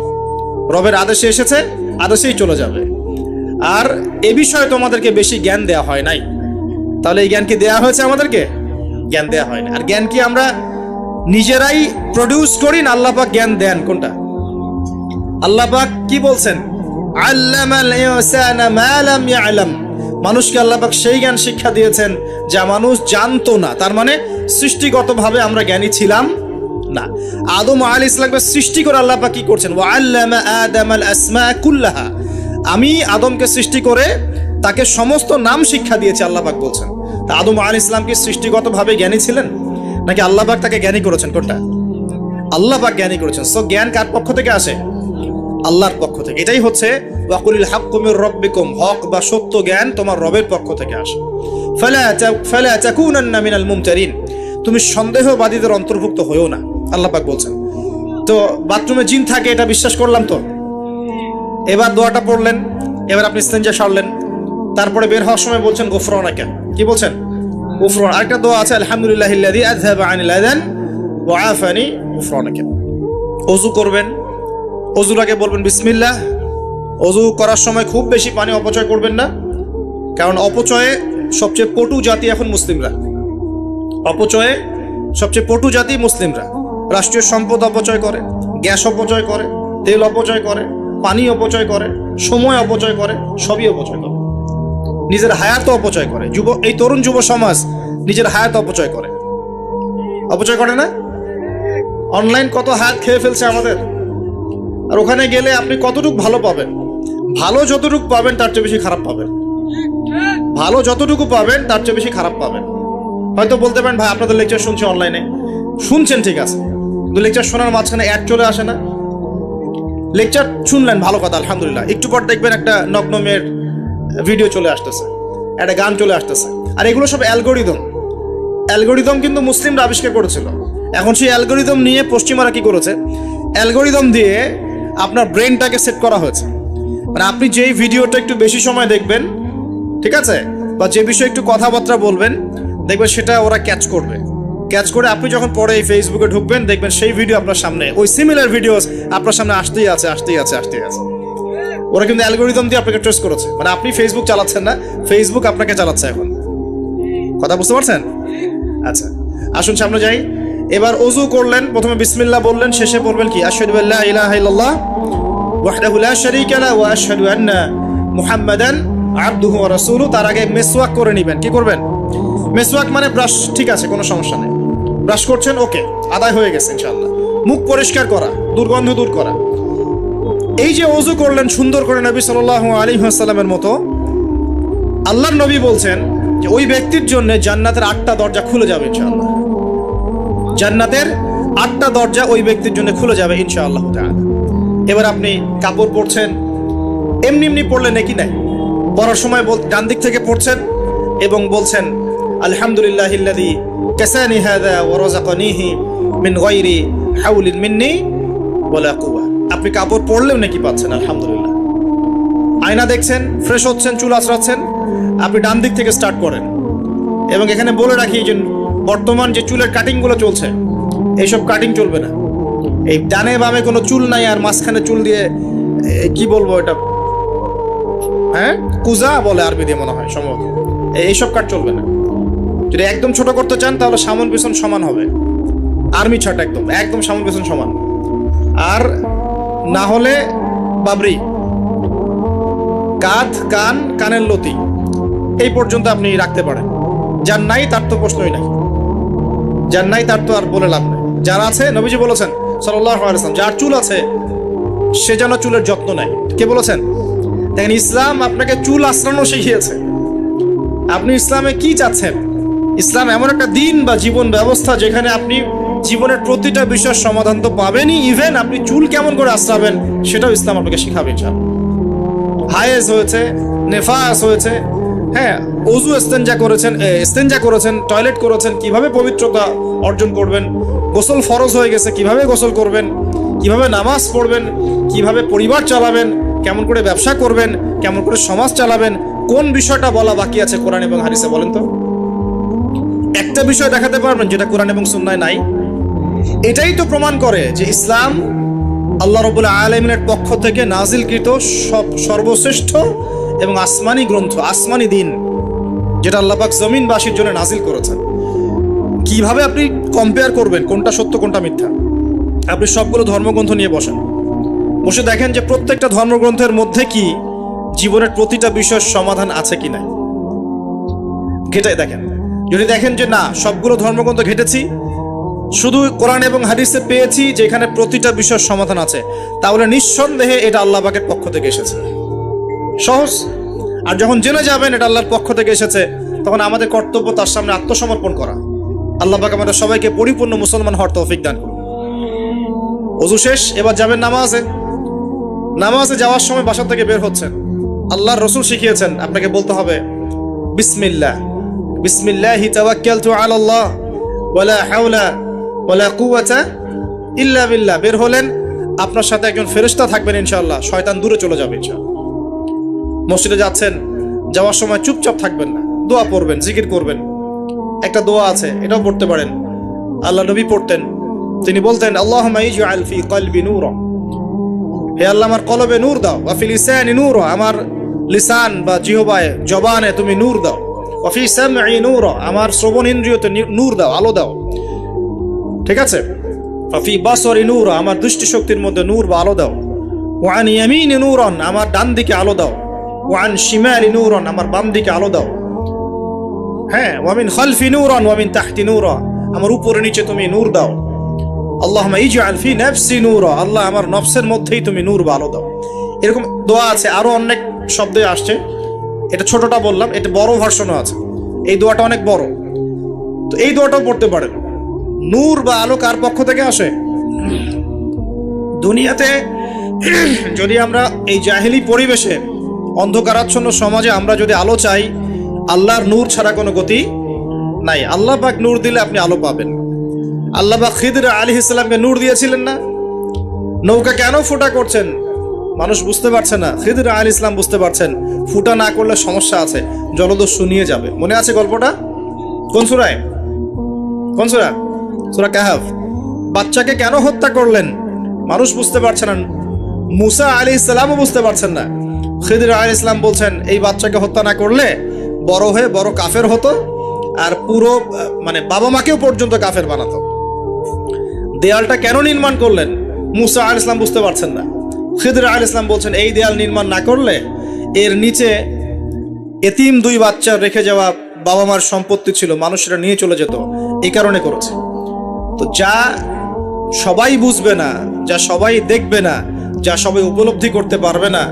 রবের আদেশে এসেছে, আদেশেই চলে যাবে। আর এ বিষয়ে তোমাদেরকে বেশি জ্ঞান দেয়া হয় নাই। তাহলে এই জ্ঞান কি দেয়া হয়েছে আমাদেরকে? জ্ঞান দেয়া হয় না। আর জ্ঞান কি আমরা নিজেরাই প্রডিউস করি না আল্লাহ পাক জ্ঞান দেন? কোনটা? আল্লাহ পাক কি বলছেন? আল্লামাল ইনসানা মা লাম ইয়ালাম। মানুষকে আল্লাহ পাক সেই জ্ঞান শিক্ষা দিয়েছেন যা মানুষ জানতো না। তার মানে সৃষ্টিগতভাবে আমরা জ্ঞানী ছিলাম না। আদম আলাইহিস সালামকে সৃষ্টি করে আল্লাহ পাক কি করছেন? ওয়া আল্লামা আদামাল আসমা কুল্লাহা। আমি আদমকে সৃষ্টি করে তাকে সমস্ত নাম শিক্ষা দিয়েছি, আল্লাহ পাক বলছেন। তা আদম আলাইহিস সালাম কি সৃষ্টিগতভাবে জ্ঞানী ছিলেন, নাকি আল্লাহ পাক তাকে জ্ঞানী করেছেন? কোনটা? আল্লাহ পাক জ্ঞানী করেছেন। সো জ্ঞান কার পক্ষ থেকে আসে? আল্লাহর পক্ষ থেকে। এটাই হচ্ছে ওয়াকুলিল হাক্কু মির রাব্বিকুম, হক বা সত্য জ্ঞান তোমার রবের পক্ষ থেকে আসে। ফালা তাকুনান্না মিনাল মুমতারিন, তুমি সন্দেহবাদীদের অন্তর্ভুক্ত হইও না, আল্লাহ পাক বলছেন। তো বাথরুমে জিন থাকে এটা বিশ্বাস করলাম তো। এবার দোয়াটা পড়লেন, এবার আপনি ইস্তেঞ্জা সারলেন, তারপরে বের হওয়ার সময় বলছেন গুফরানাকা। কি বলছেন? গুফরান। আরেকটা দোয়া আছে আলহামদুলিল্লাহিল্লাযী আযহাবা আনিল আযান ওয়া আফানি গুফরানাকা। ওযু করবেন, ওযুর আগে বলবেন বিসমিল্লাহ। ওযু করার সময় খুব বেশি পানি অপচয় করবেন না, কারণ অপচয়ে সবচেয়ে পটু জাতি এখন মুসলিমরা। অপচয়ে সবচেয়ে পটু জাতি মুসলিমরা। রাষ্ট্রীয় সম্পদ অপচয় করে, গ্যাস অপচয় করে, তেল অপচয় করে, পানি অপচয় করে, সময় অপচয় করে, সবই অপচয় করে। নিজের হায়াত অপচয় করে। এই তরুণ যুব সমাজ নিজের হায়াত অপচয় করে। অপচয় করে না? অনলাইন কত হায়াত খেয়ে ফেলছে আমাদের। আর ওখানে গেলে আপনি কতটুকু ভালো পাবেন? ভালো যতটুকু পাবেন তার চেয়ে বেশি খারাপ পাবেন। ভালো যতটুকু পাবেন তার চেয়ে বেশি খারাপ পাবেন। হয়তো বলতে পারেন ভাই আপনাদের লেকচার শুনছি অনলাইনে। শুনছেন ঠিক আছে, লেকচার শোনার মাঝখানে অ্যাড চলে আসে না? লেকচার শুনলেন, ভালো কথা, আলহামদুলিল্লাহ। একটু পর দেখবেন একটা নগ্ন মেয়ের ভিডিও চলে আসতেছে, একটা গান চলে আসতেছে। আর এগুলো সব অ্যালগোরিদম কিন্তু মুসলিমরা আবিষ্কার করেছিল। এখন সেই অ্যালগোরিদম নিয়ে পশ্চিমারা কি করেছে, অ্যালগোরিদম দিয়ে আপনার ব্রেনটাকে সেট করা হয়েছে। মানে আপনি যেই ভিডিওটা একটু বেশি সময় দেখবেন, ঠিক আছে, বা যে বিষয়ে একটু কথাবার্তা বলবেন, দেখবেন সেটা ওরা ক্যাচ করে আপনি যখন পরে এই ফেসবুকে ঢুকবেন, দেখবেন সেই ভিডিও আপনার সামনে, ওই সিমিলার ভিডিওস আপনার সামনে আসতেই আছে। ওরা কিন্তু অ্যালগোরিদম দিয়ে আপনাকে ট্রেস করেছে। মানে আপনি ফেসবুক চালাচ্ছেন না, ফেসবুক আপনাকে চালাচ্ছে এখন। কথা বুঝতে পারছেন? আচ্ছা, আসুন সামনে যাই। এবার ওযু করলেন, প্রথমে বিসমিল্লাহ বললেন, শেষে বলবেন কি, আশহাদু আল্লা ইলাহা ইল্লাল্লাহ ওয়াহদাহু লা শারীকা লাহু ওয়া আশহাদু আন্না মুহাম্মাদান আবদুহু ওয়া রাসূলুহু। তার আগে মিসওয়াক করে নেবেন। কি করবেন? মিসওয়াক মানে ব্রাশ, ঠিক আছে, কোনো সমস্যা নেই। ব্রাশ করছেন, ওকে, আদায় হয়ে গেছে ইনশাআল্লাহ। মুখ পরিষ্কার করা, দুর্গন্ধ দূর করা। এই যে ওযু করলেন সুন্দর করে নবী সাল্লাল্লাহু আলাইহি ওয়াসাল্লামের মতো, আল্লাহর নবী বলছেন যে ওই ব্যক্তির জন্য জান্নাতের 8টা দরজা খুলে যাবে ইনশাআল্লাহ। জান্নাতের 8টা দরজা ওই ব্যক্তির জন্য খুলে যাবে ইনশাআল্লাহ তাআলা। এবার আপনি কাপড় পরছেন, এমনি পড়লে নাকি নাই, পরার সময় ডান দিক থেকে পড়ছেন এবং বলছেন আলহামদুলিল্লাহিল্লাযী কাসানি হাযা ওয়া রাযাকানিহি মিন গায়রি হাওলিন মিন্নি ওয়ালা কুওয়া। আপনি কাপড় পরলেও নাকি পাচ্ছেন আলহামদুলিল্লাহ। আয়না দেখছেন, ফ্রেশ হচ্ছেন, চুল আঁচড়াচ্ছেন, আপনি ডান দিক থেকে স্টার্ট করেন। এবং এখানে বলে রাখি যে বর্তমান যে চুলের কাটিংগুলো চলছে, এইসব কাটিং চলবে না। এই ডানে বামে কোনো চুল নাই, আর মাঝখানে চুল দিয়ে কি বলবো এটা, হ্যাঁ, কুজা বলে আরবি দিয়ে মনে হয় সম্ভবত। এইসব কাট চলবে না। যদি একদম ছোট করতে চান তাহলে সামন পিছন সমান হবে, আর্মি ছাট, একদম সামন পিছন সমান। আর না হলে বাবরি, কাঁধ, কান, কানের লতি এই পর্যন্ত আপনি রাখতে পারেন। যার নাই তার তো প্রশ্নই নাই, যার নাই তার তো আর বলে লাভ নেই। যার আছে, নবীজি বলেছেন সাল্লাল্লাহু আলাইহি ওয়াসাল্লাম, যার চুল আছে সে যেন চুলের যত্ন নেয়। কে বলেছেন? দেখেন, ইসলাম আপনাকে চুল আঁচড়ানো শিখিয়েছে। আপনি ইসলামে কি চাচ্ছেন? ইসলাম এমন একটা দিন বা জীবন ব্যবস্থা যেখানে আপনি জীবনের প্রতিটা বিষয়ের সমাধান তো পাবেনই, ইভেন আপনি চুল কেমন করে আঁচড়াবেন সেটাও ইসলাম আপনাকে শিখাবে ইনশাআল্লাহ। হায়েজ হয়েছে, নেফাস হয়েছে, হ্যাঁ, ওযু ইস্তেঞ্জা করেছেন, টয়লেট করেছেন, কিভাবে পবিত্রতা অর্জন করবেন, গোসল ফরজ হয়ে গেছে, কিভাবে গোসল করবেন, কিভাবে নামাজ পড়বেন, কিভাবে পরিবার চালাবেন, কেমন করে ব্যবসা করবেন, কেমন করে সমাজ চালাবেন, কোন বিষয়টা বলা বাকি আছে কোরআন এবং হাদিসে? বলেন তো, একটা বিষয় দেখাতে পারবেন যেটা কোরআন এবং সুন্নায় নাই? এটাই তো প্রমাণ করে যে ইসলাম আল্লাহ রাব্বুল আলামিনের পক্ষ থেকে নাজিলকৃত সর্বশ্রেষ্ঠ এবং আসমানি গ্রন্থ, আসমানি দিন, যেটা আল্লাহ পাক জমিনবাসীর জন্য নাজিল করেছেন। কিভাবে আপনি কম্পেয়ার করবেন কোনটা সত্য কোনটা মিথ্যা? আপনি সবগুলো ধর্মগ্রন্থ নিয়ে বসে দেখেন যে প্রত্যেকটা ধর্মগ্রন্থের মধ্যে কি জীবনের প্রতিটা বিষয়ের সমাধান আছে কি না, ঘেটে দেখেন। যদি দেখেন যে না, সবগুলো ধর্মগ্রন্থ ঘেটেছি, শুধু কোরআন এবং হাদিসে পেয়েছি যেখানে প্রতিটা বিষয়ের সমাধান আছে, তাহলে নিঃসন্দেহে এটা আল্লাহ পাকের পক্ষ থেকে এসেছে। সহজ। আর যখন জেনে যাবেন এটা আল্লাহর পক্ষ থেকে এসেছে, তখন আমাদের কর্তব্য তার সামনে আত্মসমর্পণ করা। আল্লাহ পাক আমাদের সবাইকে পরিপূর্ণ মুসলমান হওয়ার তৌফিক দান করুন। ওযু শেষ, এবার যাবেন নামাজে যাওয়ার সময় বাসা থেকে বের হচ্ছেন, আল্লাহর রাসূল শিখিয়েছেন আপনাকে বলতে হবে বিসমিল্লাহি তাওয়াক্কালতু আলাল্লাহ ওয়ালা হাওলা ওয়ালা কুওয়াতা ইল্লা বিল্লাহ। বের হলেন, আপনার সাথে একজন ফেরেশতা থাকবেন ইনশাআল্লাহ, শয়তান দূরে চলে যাবে ইনশাআল্লাহ। মসজিদে যাচ্ছেন, যাওয়ার সময় চুপচাপ থাকবেন না, দোয়া পড়বেন, জিকির করবেন। একটা দোয়া আছে, এটাও পড়তে পারেন, আল্লাহ নবী পড়তেন। তিনি বলতেন আল্লাহুম্মা ইজআল ফি কলবি নূরা, হে আল্লাহ আমার কলবে নূর দাও, ওয়া ফি লিসানি নূরা, আমার লিসান বা জিহ্বায় জবানে তুমি নূর দাও, ওয়া ফি সামঈ নূরা, আমার শ্রবণ ইন্দ্রিয়তে নূর দাও, আলো দাও, ঠিক আছে, ওয়া ফি বাসরি নূরা, আমার দৃষ্টি শক্তির মধ্যে নূর বা আলো দাও, ওয়া আন ইয়ামিনি নূরান, আমার ডান দিকে আলো দাও, ওয়া আন শিমালি নূরান, আমার বাম দিকে আলো দাও, হ্যাঁ, ওয়া মিন খালফি নূরান ওয়া মিন তাহতি নূরা, আমার উপরে নিচে তুমি নূর দাও। আল্লাহুম্মা ইজআল ফি নাফসি নূরা, আল্লাহ আমার নফসের মধ্যেই তুমি নূর বা আলো দাও। এরকম দোয়া আছে, আরো অনেক শব্দে আসছে। এটা ছোটটা বললাম, এটা বড় ভার্সনও আছে। এই দোয়াটা অনেক বড়, তো এই দোয়াটাও পড়তে পারেন। নূর বা আলো কার পক্ষ থেকে আসে? দুনিয়াতে যদি আমরা এই জাহেলি পরিবেশে অন্ধকারাচ্ছন্ন সমাজে আমরা যদি আলো চাই, আল্লাহর নূর ছাড়া কোনো গতি নাই। আল্লাহ পাক নূর দিলে আপনি আলো পাবেন। আল্লাহ পাক খিদর আলাইহিস সালামকে নূর দিয়েছিলেন না? নৌকা কেন ফুটা করছেন মানুষ বুঝতে পারছে না, খিদর আলাইহিস সালাম বুঝতে পারছেন ফুটা না করলে সমস্যা আছে, জলদস্যু নিয়ে যাবে। মনে আছে গল্পটা? কোন সূরায়? কোন সূরা? সূরা কাহফ। বাচ্চাকে কেন হত্যা করলেন মানুষ বুঝতে পারছে না, মুসা আলাইহিস সালামও বুঝতে পারছেন না। খিদর আলাইহিস সালাম বলছেন এই বাচ্চাকে হত্যা না করলে বড় হয়ে বড় কাফের হতো, আর পুরো বাবা মাকেও পর্যন্ত কাফের বানাতো। দেয়ালটা কেন নির্মাণ করলেন মুসা আলাইহিস সালাম বুঝতে পারছেন না। খিদর আলাইহিস সালাম বলছেন এই দেয়াল নির্মাণ না করলে এর নিচে এতিম 2 বাচ্চা রেখে যাওয়া বাবা মার সম্পত্তি ছিল, মানুষরা নিয়ে চলে যেত, এই কারণে করেছে। তো যা সবাই বুঝবে না, যা সবাই দেখবে না, যা সবাই উপলব্ধি করতে পারবে না,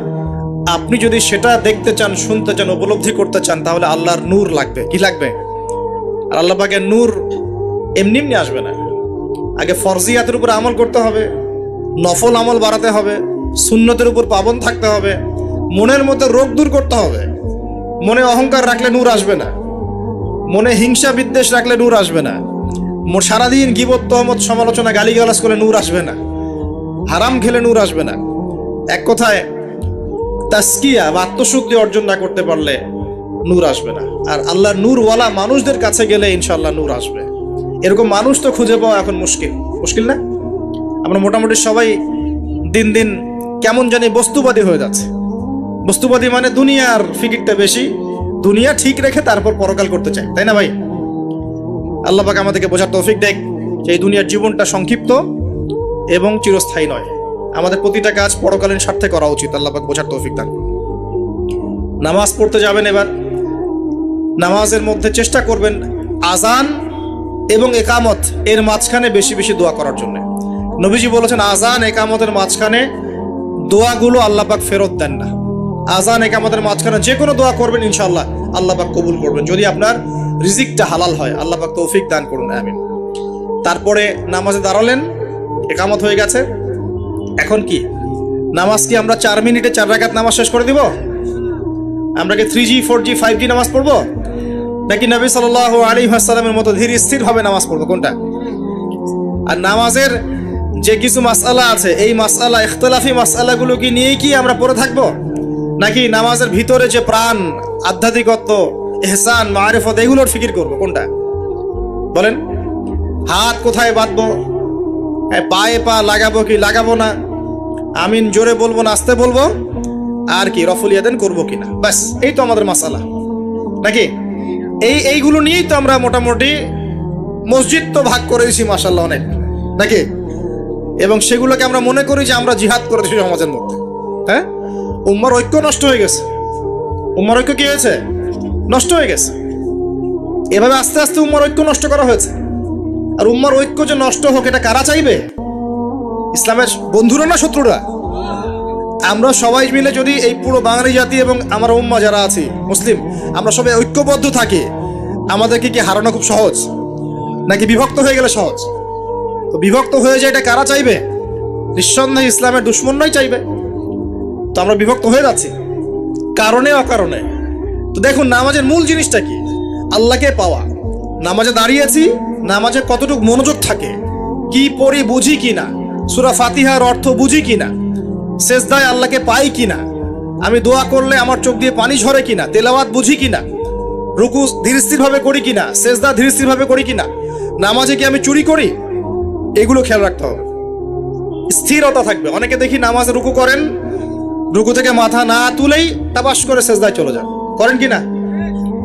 আপনি যদি সেটা দেখতে চান, শুনতে চান, উপলব্ধি করতে চান, তাহলে আল্লাহর নূর লাগবে। কি লাগবে? আর আল্লাহ পাকের নূর এমনি এমনি আসবে না। আগে ফরজিয়াতের উপর আমল করতে হবে, নফল আমল বাড়াতে হবে, সুন্নতের উপর পাবন থাকতে হবে, মনের মধ্যে রোগ দূর করতে হবে। মনে অহংকার রাখলে নূর আসবে না, মনে হিংসা বিদ্বেষ রাখলে নূর আসবে না, সারাদিন গীবত তহমত সমালোচনা গালিগালাজ করলে নূর আসবে না, হারাম খেলে নূর আসবে না। এক কথায় তাসকিয়া বা আত্মশুদ্ধি অর্জন না করতে পারলে নূর আসবে না। আর আল্লাহর নূরওয়ালা মানুষদের কাছে গেলে ইনশাআল্লাহ নূর আসবে। এরকম মানুষ তো খুঁজে পাওয়া এখন মুশকিল না? আমরা মোটামুটি সবাই দিন দিন কেমন জানি বস্তুবাদী হয়ে যাচ্ছে। বস্তুবাদী মানে দুনিয়ার ফিকিরটা বেশি, দুনিয়া ঠিক রেখে তারপর পরকাল করতে চাই, তাই না ভাই? আল্লাহ পাক আমাদেরকে বোঝার তৌফিক দেখ যে এই দুনিয়ার জীবনটা সংক্ষিপ্ত এবং চিরস্থায়ী নয়। আমাদের প্রতিটা কাজ পরকালীন স্বার্থে করা উচিত। আল্লাহ পাক বোঝার তৌফিক দান করুন। নামাজ পড়তে যাবেন, এবার নামাজের মধ্যে চেষ্টা করবেন আজান এবং একামত এর মাঝখানে বেশি বেশি দোয়া করার জন্য। নবীজি বলেছেন আজান একামতের মাঝখানে দোয়াগুলো আল্লাহ পাক ফেরত দেন না। আজান একামতের মাঝখানে যে কোনো দোয়া করবেন ইনশাআল্লাহ আল্লাহ পাক কবুল করবেন, যদি আপনার রিজিকটা হালাল হয়। আল্লাহ পাক তৌফিক দান করুন, আমিন। তারপরে নামাজে দাঁড়ালেন, একামত হয়ে গেছে, এখন কি নামাজ কি আমরা 4 মিনিটে 4 রাকাত নামাজ শেষ করে দিব? আমরা কি 3G 4G 5G নামাজ পড়বো, নাকি নবী সাল্লাল্লাহু আলাইহি ওয়াসাল্লামের মতো ধীর স্থির ভাবে নামাজ পড়বো? কোনটা? আর নামাজের যে কিছু মাসআলা আছে, এই মাসআলা ইখতিলাফি মাসআলাগুলো কি নিয়ে কি আমরা পড়ে থাকবো, নাকি নামাজের ভিতরে যে প্রাণ, আধ্যাত্মিকত্ব, ইহসান, মারিফত এগুলোর ফিকির করবো? কোনটা বলেন? হাত কোথায় বাঁধবো, পায়ে পা লাগাবো কি লাগাবো না, আমিন জোরে বলবো না আস্তে বলবো, আর কি রফুল ইয়াদান করবো কিনা, ব্যাস এই তো আমাদের মাসালা, নাকি? এইগুলো নিয়েই তো আমরা মোটামুটি মসজিদ তো ভাগ করে দিয়েছি মাশাআল্লাহ অনেক, নাকি? এবং সেগুলোকে আমরা মনে করি যে আমরা জিহাদ করে দিয়েছি সমাজের মধ্যে। হ্যাঁ, উম্মার ঐক্য নষ্ট হয়ে গেছে। উম্মার ঐক্য কি হয়েছে? নষ্ট হয়ে গেছে। এভাবে আস্তে আস্তে উম্মার ঐক্য নষ্ট করা হয়েছে। আর উম্মার ঐক্য যে নষ্ট হোক এটা কারা চাইবে? ইসলামের বন্ধুরা না শত্রুরা? আমরা সবাই মিলে যদি এই পুরো বাঙালি জাতি এবং আমার উম্মা যারা আছি মুসলিম, আমরা সবাই ঐক্যবদ্ধ থাকি, আমাদেরকে কি হারানো খুব সহজ, নাকি বিভক্ত হয়ে গেলে সহজ? তো বিভক্ত হয়ে যায় এটা কারা চাইবে? নিঃসন্দেহে ইসলামের দুশ্মনরাই চাইবে। তো আমরা বিভক্ত হয়ে যাচ্ছি কারণে অকারণে। তো দেখুন নামাজের মূল জিনিসটা কি? আল্লাহকে পাওয়া। নামাজে দাঁড়িয়েছি, নামাজে কতটুকু মনোযোগ থাকে, কি পড়ি বুঝি কিনা, সূরা ফাতিহার অর্থ বুঝি কিনা, সেজদায় আল্লাহকে পাই কিনা, আমি দোয়া করলে আমার চোখ দিয়ে পানি ঝরে কিনা, তেলাওয়াত বুঝি কিনা, রুকু ধীর স্থির ভাবে করি কিনা, সেজদা ধীর স্থির ভাবে করি কিনা, নামাজে কি আমি চুরি করি, এগুলো খেয়াল রাখতে হবে। স্থিরতা থাকবে। অনেকে দেখি নামাজে রুকু করেন, রুকু থেকে মাথা না তুলেই তাবাস করে সেজদায় চলে যান, করেন কিনা?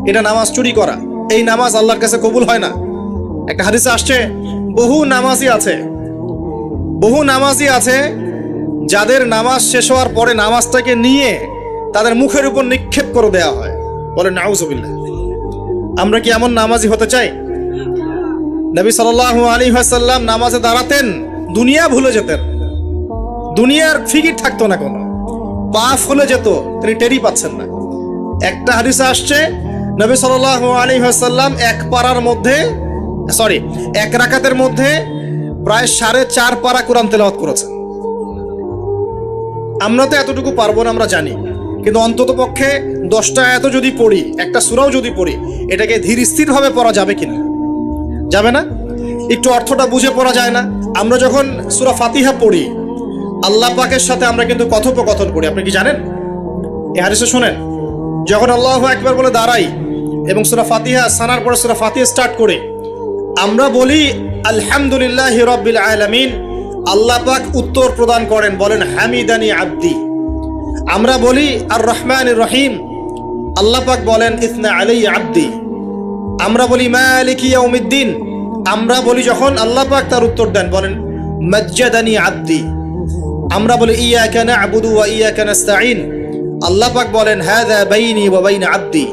এটা নামাজ চুরি করা। এই নামাজ আল্লাহর কাছে কবুল হয় না। একটা হাদিসে আসছে বহু নামাজি আছে যাদের নামাজ শেষ হওয়ার পরে নামাজটাকে নিয়ে তাদের মুখের উপর নিক্ষেপ করে দেওয়া হয়। বলে নাউজুবিল্লাহ। আমরা কি এমন নামাজি হতে চাই? নবী সাল্লাল্লাহু আলাইহি ওয়াসাল্লাম নামাজে দাঁড়াতেন, দুনিয়া ভুলে যেতেন, দুনিয়ার ফিকির থাকতো না, কোনো পা ফুলে যেত, তিনি টেরি পাচ্ছেন না। একটা হাদিসে আসছে নবী সাল্লাল্লাহু আলাইহি ওয়াসাল্লাম এক রাকাতের মধ্যে প্রায় 4.5 পারা কোরআন তেলাওয়াত করেছেন। আমরা তো এতটুকু পারবো না, আমরা জানি, কিন্তু অন্তত পক্ষে 10টা আয়াতও যদি পড়ি, একটা সূরাও যদি পড়ি, এটাকে ধীর স্থির ভাবে পড়া যাবে কিনা? যাবে না? একটু অর্থটা বুঝে পড়া যায় না? আমরা যখন সূরা ফাতিহা পড়ি, আল্লাহ পাকের সাথে আমরা কিন্তু কথোপকথন করি। আপনি কি জানেন? এই হাদিসে শোনেন, যখন আল্লাহু আকবার বলে দাঁড়াই এবং সূরা ফাতিহা সানার পরে সূরা ফাতিহা স্টার্ট করে আমরা বলি আলহামদুলিল্লাহি রাব্বিল আলামিন, আল্লাহ পাক উত্তর প্রদান করেন, বলেন হামিদানি আব্দি। আমরা বলি আর রহমানির রহিম, আল্লাহ পাক বলেন ইসনা আলাইয়া আব্দি। আমরা বলি মালিকি ইয়াউমিদ্দিন, আমরা বলি যখন আল্লাহ পাক তার উত্তর দেন, বলেন মাজ্জাদানি আব্দি। আমরা বলি ইয়াকা না'বুদু ওয়া ইয়াকা নাস্তাঈন, আল্লাহ পাক বলেন হাযা বাইনি ওয়া বাইনা আব্দি।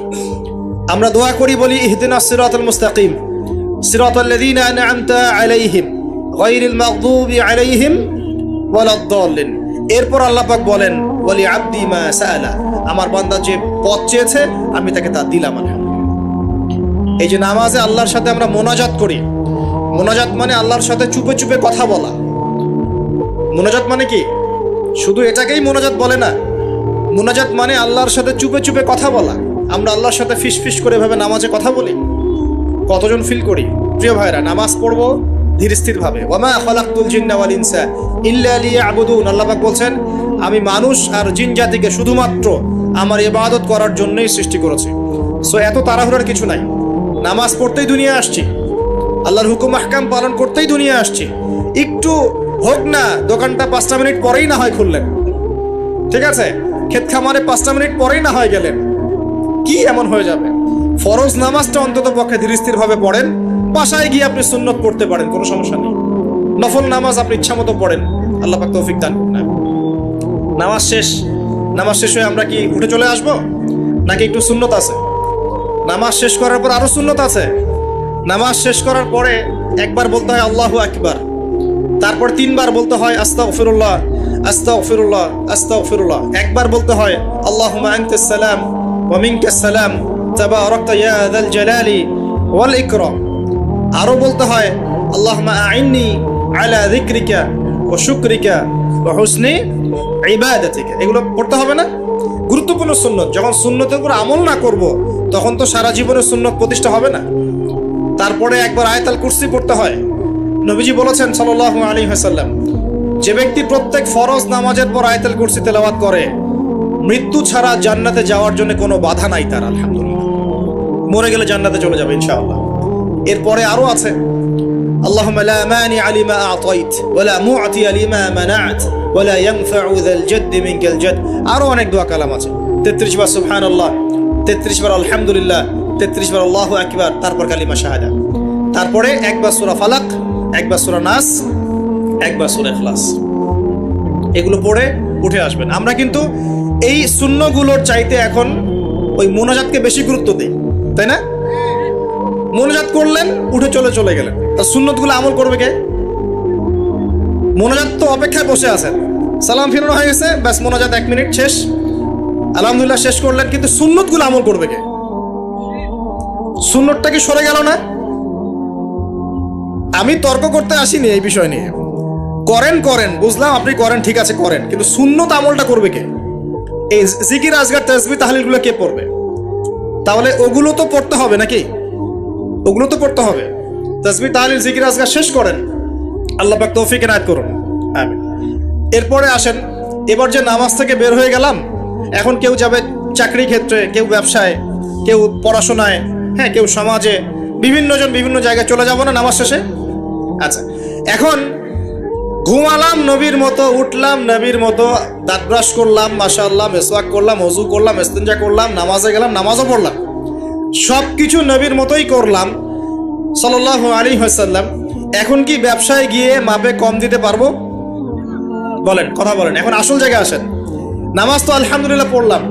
আমরা দোয়া করি, বলি ইহদিনাস সিরাতাল মুস্তাকিম সিরাতাল্লাযীনা আন'আমতা আলাইহিম গায়রিল মাগদুবি আলাইহিম ওয়ালাদ-দাল্লিন। এরপর আল্লাহ পাক বলেন ওয়ালি আব্দি মা সাআলা, আমার বান্দা যে পথ চেয়েছে আমি তাকে তা দিলাম। এই যে নামাজে আল্লাহর সাথে আমরা মোনাজাত করি, মোনাজাত মানে আল্লাহর সাথে চুপে চুপে কথা বলা। মোনাজাত মানে কি? শুধু এটাকেই মোনাজাত বলে না, মোনাজাত মানে আল্লাহর সাথে চুপে চুপে কথা বলা। আমরা আল্লাহর সাথে ফিস ফিস করে ভাবে নামাজে কথা বলি, কতজন ফিল করি? প্রিয় ভাইরা, নামাজ পড়বো ধীর স্থির ভাবে। ওয়ামা খালাকতুল জিন্না ওয়াল ইনসা ইল্লা লিয়াবুদুন, আল্লাহ পাক বলছেন আমি মানুষ আর জিন জাতিকে শুধুমাত্র আমার ইবাদত করার জন্যই সৃষ্টি করেছি। সো এত তাড়াহুড়ার কিছু নাই, নামাজ পড়তেই দুনিয়া আসছি, আল্লাহর হুকুম আহকাম পালন করতেই দুনিয়া আসছি। একটু হোক না, দোকানটা 5টা মিনিট পরেই না হয় খুললেন, ঠিক আছে, ক্ষেত খামারে 5টা মিনিট পরেই না হয় গেলেন, কি এমন হয়ে যাবে? ফরজ নামাজটা অন্তত পক্ষে ধীর স্থির ভাবে পড়েন, বাসায় গিয়ে আপনি সুন্নত পড়তে পারেন, কোনো সমস্যা নেই। নফল নামাজ আপনি ইচ্ছা মতো পড়েন, আল্লাহ পাক তৌফিক দান করুন। নামাজ শেষ, নামাজ শেষ হয়ে আমরা কি উঠে চলে আসবো, নাকি একটু সুন্নত আছে? নামাজ শেষ করার পর আরো সুন্নত আছে। নামাজ শেষ করার পরে একবার বলতে হয় আল্লাহু আকবার, তারপর 3 বার বলতে হয় আস্তাগফিরুল্লাহ আস্তাগফিরুল্লাহ আস্তাগফিরুল্লাহ। একবার বলতে হয় আল্লাহুম্মা আনতাস সালাম ওয়া মিনকাস সালাম তাবারাকতা ইয়া যাল জালালি ওয়াল ইকরাম। আরো বলতে হয় আল্লাহুম্মা আইন্নি আলা যিকরিকা ওয়া শুকরিকা ওয়া হুসনি ইবাদাতিকা। এগুলো পড়তে হবে না? গুরুত্বপূর্ণ সুন্নত। যখন সুন্নতের উপর আমল না করব, তখন তো সারা জীবনের সুন্নত প্রতিষ্ঠা হবে না। তারপরে একবার আয়াতুল কুরসি পড়তে হয়। নবীজি বলেছেন সাল্লাল্লাহু আলাইহি ওয়াসাল্লাম, যে ব্যক্তি প্রত্যেক ফরজ নামাজের পর আয়াতুল কুরসি তেলাওয়াত করে, মৃত্যু ছাড়া জান্নাতে যাওয়ার জন্য কোনো বাধা নাই তার। আলহামদুলিল্লাহ, মরে গেলে জান্নাতে চলে যাবে ইনশাআল্লাহ। এরপরে আরো আছে আল্লাহুম্মা লা মানিআ লিমা আ'তাইত ওয়া লা মু'তিয়া লিমা মানা'ত ওয়া লা ইয়ানফা'ু যাল জাদ্দি মিনকাল জাদ। আরো অনেক দোয়া কালাম আছে। 33 বার সুবহানাল্লাহ, 33 বার আলহামদুলিল্লাহ, 33 বার আল্লাহু আকবার, তারপর কালিমা শাহাদা, তারপরে একবার সূরা ফালাক, একবার সূরা নাস, একবার সূরা ইখলাস। এগুলো পড়ে উঠে আসবেন। আমরা কিন্তু এই সুন্নগুলোর চাইতে এখন ওই মোনাজাতকে বেশি গুরুত্ব দিই, তাই না? মোনাজাত করলেন, উঠে চলে গেলেন, তা সুন্নতগুলো আমল করবে কে? মোনাজাত তো অপেক্ষায় বসে আছেন, সালাম ফিরানো হয়ে গেছে, ব্যাস মোনাজাত 1 মিনিট শেষ, আলহামদুলিল্লাহ শেষ করলেন, কিন্তু সুন্নতগুলো আমল করবে কে? সুন্নতটা কি সরে গেল না? আমি তর্ক করতে আসিনি এই বিষয় নিয়ে। করেন বুঝলাম, আপনি করেন, ঠিক আছে করেন, কিন্তু সুন্নত আমলটা করবে কে? এই জিকির আজগার তাসবিহ তাহলিলগুলো কে পড়বে? তাহলে ওগুলো তো পড়তে হবে নাকি? ওগুলো তো পড়তে হবে। তাসবিহ তাহলিল জিকির আজগার শেষ করেন, আল্লাহ পাক তৌফিক এনায়েত করুন, আমিন। এরপরে আসেন, এবার যে নামাজ থেকে বের হয়ে গেলাম, এখন কেউ যাবে চাকরি ক্ষেত্রে, কেউ ব্যবসায়, কেউ পড়াশোনায়, হ্যাঁ, কেউ সমাজে, বিভিন্ন জন বিভিন্ন জায়গায় চলে যাব না নামাজ শেষে? আচ্ছা, এখন ঘুমালাম নবীর মতো, উঠলাম নবীর মতো, দাঁত ব্রাশ করলাম, মাশাআল্লাহ, মেসওয়াক করলাম, ওযু করলাম, ইস্তিনজা করলাম, নামাজে গেলাম, নামাজও পড়লাম, সবকিছু নবীর মতোই করলাম সাল্লাল্লাহু আলাইহি ওয়াসাল্লাম। এখন কি ব্যবসায় গিয়ে মাপে কম দিতে পারবো? বলেন, কথা বলেন। এখন আসল জায়গায় আসেন। নামাজ তো আলহামদুলিল্লাহ পড়লাম,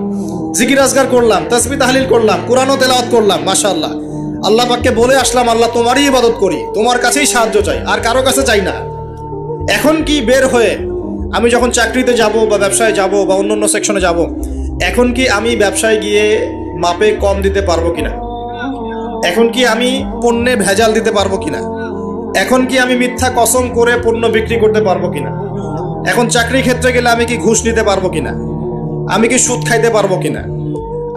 জিকির আজগার করলাম, তাসবিহ তাহলিল করলাম, কোরআনও তেলাওয়াত করলাম, মাশাআল্লাহ, আল্লাহ পাককে বলে আসলাম আল্লাহ তোমারই ইবাদত করি, তোমার কাছেই সাহায্য চাই, আর কারো কাছে চাই না। এখন কি বের হয়ে আমি যখন চাকরিতে যাব বা ব্যবসায় যাব বা অন্য সেকশনে যাব, এখন কি আমি ব্যবসায় গিয়ে মাপে কম দিতে পারবো কিনা? এখন কি আমি পণ্যে ভেজাল দিতে পারবো কিনা? এখন কি আমি মিথ্যা কসম করে পণ্য বিক্রি করতে পারবো কিনা? এখন চাকরি ক্ষেত্রে গেলে আমি কি ঘুষ নিতে পারবো কিনা? আমি কি সুদ খাইতে পারবো কিনা?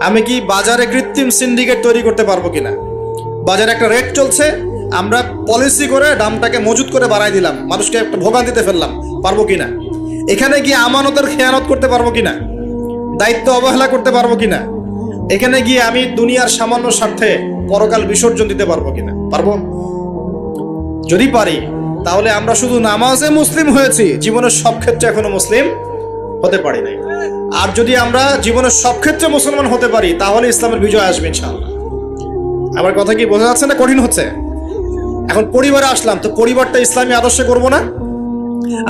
আমি কি বাজারে কৃত্রিম সিন্ডিকেট তৈরি করতে পারবো কিনা? বাজারে একটা রেট চলছে, আমরা পলিসি করে দামটাকে মজুত করে বাড়াই দিলাম, মানুষকে একটা ভোগান্তিতে ফেললাম, পারবো কিনা? এখানে গিয়ে আমানতের খেয়ানত করতে পারবো কিনা? দায়িত্ব অবহেলা করতে পারবো কিনা? এখানে গিয়ে আমি দুনিয়ার সামান্য স্বার্থে পরকাল বিসর্জন দিতে পারবো কিনা? পারবো? যদি পারি তাহলে আমরা শুধু নামাজে মুসলিম হয়েছি, জীবনের সব ক্ষেত্রে এখনো মুসলিম হতে পারি নাই। আর যদি আমরা জীবনের সব ক্ষেত্রে মুসলমান হতে পারি তাহলে ইসলামের বিজয় আসবে ইনশাআল্লাহ। আমার কথা কি বোঝা যাচ্ছে না কঠিন হচ্ছে? এখন পরিবারে আসলাম, তো পরিবারটা ইসলামী আদর্শে করবো না?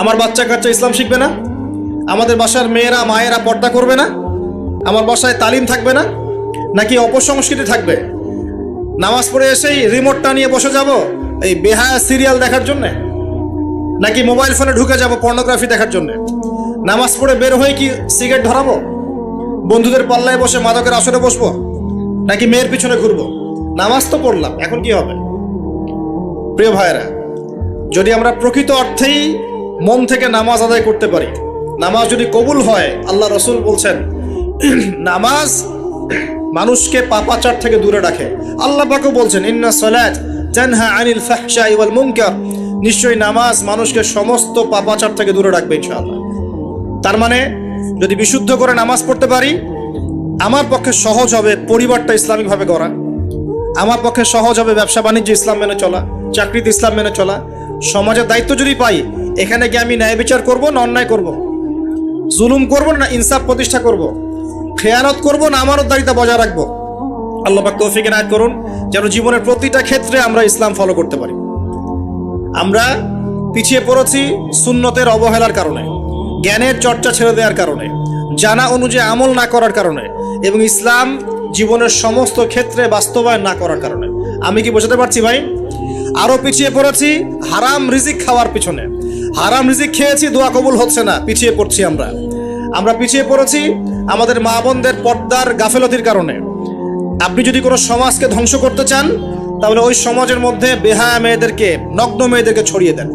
আমার বাচ্চা কাচ্চা ইসলাম শিখবে না? আমাদের বাসার মেয়েরা মায়েরা পর্দা করবে না? আমার বাসায় তালিম থাকবে না? নাকি অপসংস্কৃতি থাকবে? নামাজ পড়ে এসেই রিমোটটা নিয়ে বসে যাব এই বেহায়া সিরিয়াল দেখার জন্যে? নাকি মোবাইল ফোনে ঢুকে যাব পর্নোগ্রাফি দেখার জন্যে? নামাজ পড়ে বের হয়ে কি সিগারেট ধরাবো? বন্ধুদের পাল্লায় বসে মাদকের আসরে বসবো? নাকি মেয়ের পিছনে ঘুরবো? নামাজ তো পড়লাম, এখন কি হবে? প্রিয় ভাইয়েরা, যদি আমরা প্রকৃত অর্থেই মন থেকে নামাজ আদায় করতে পারি, নামাজ যদি কবুল হয়, আল্লাহ রসুল বলছেন নামাজ মানুষকে পাপাচার থেকে দূরে রাখে। আল্লাহ পাকও বলছেন ইন্না সালাত তানহা আনিল ফাহশাই ওয়াল মুনকার, নিশ্চয়ই নামাজ মানুষকে সমস্ত পাপাচার থেকে দূরে রাখবে ইনশাআল্লাহ। তার মানে যদি বিশুদ্ধ করে নামাজ পড়তে পারি, আমার পক্ষে সহজ হবে পরিবারটা ইসলামিকভাবে গড়া, আমার পক্ষে সহজ হবে ব্যবসা বাণিজ্য ইসলাম মেনে চলা, চাকরিতে ইসলাম মেনে চলা। সমাজের দায়িত্ব যদি পাই, এখানে গিয়ে আমি ন্যায় বিচার করবো না অন্যায় করব, জুলুম করব না ইনসাফ প্রতিষ্ঠা করব, খেয়ানত করব না আমানতদারিতা বজায় রাখবো। আল্লাহ পাক তৌফিক এনায়েত করুন যেন জীবনের প্রতিটা ক্ষেত্রে আমরা ইসলাম ফলো করতে পারি। আমরা পিছিয়ে পড়েছি সুন্নতের অবহেলার কারণে, জ্ঞানের চর্চা ছেড়ে দেওয়ার কারণে, জানা অনুযায়ী আমল না করার কারণে, এবং ইসলাম জীবনের সমস্ত ক্ষেত্রে বাস্তবায়ন না করার কারণে। আমি কি বোঝাতে পারছি ভাই? আরো পিছিয়ে পড়েছি হারাম রিজিক খাওয়ার পিছনে। হারাম রিজিক খেয়েছি, দোয়া কবুল হচ্ছে না, পিছিয়ে পড়ছি আমরা পিছিয়ে পড়েছি আমাদের মা বোনদের পর্দার গাফেলতির কারণে। আপনি যদি কোনো সমাজকে ধ্বংস করতে চান, তাহলে ওই সমাজের মধ্যে বেহায়া মেয়েদেরকে, নগ্ন মেয়েদেরকে ছড়িয়ে দেন।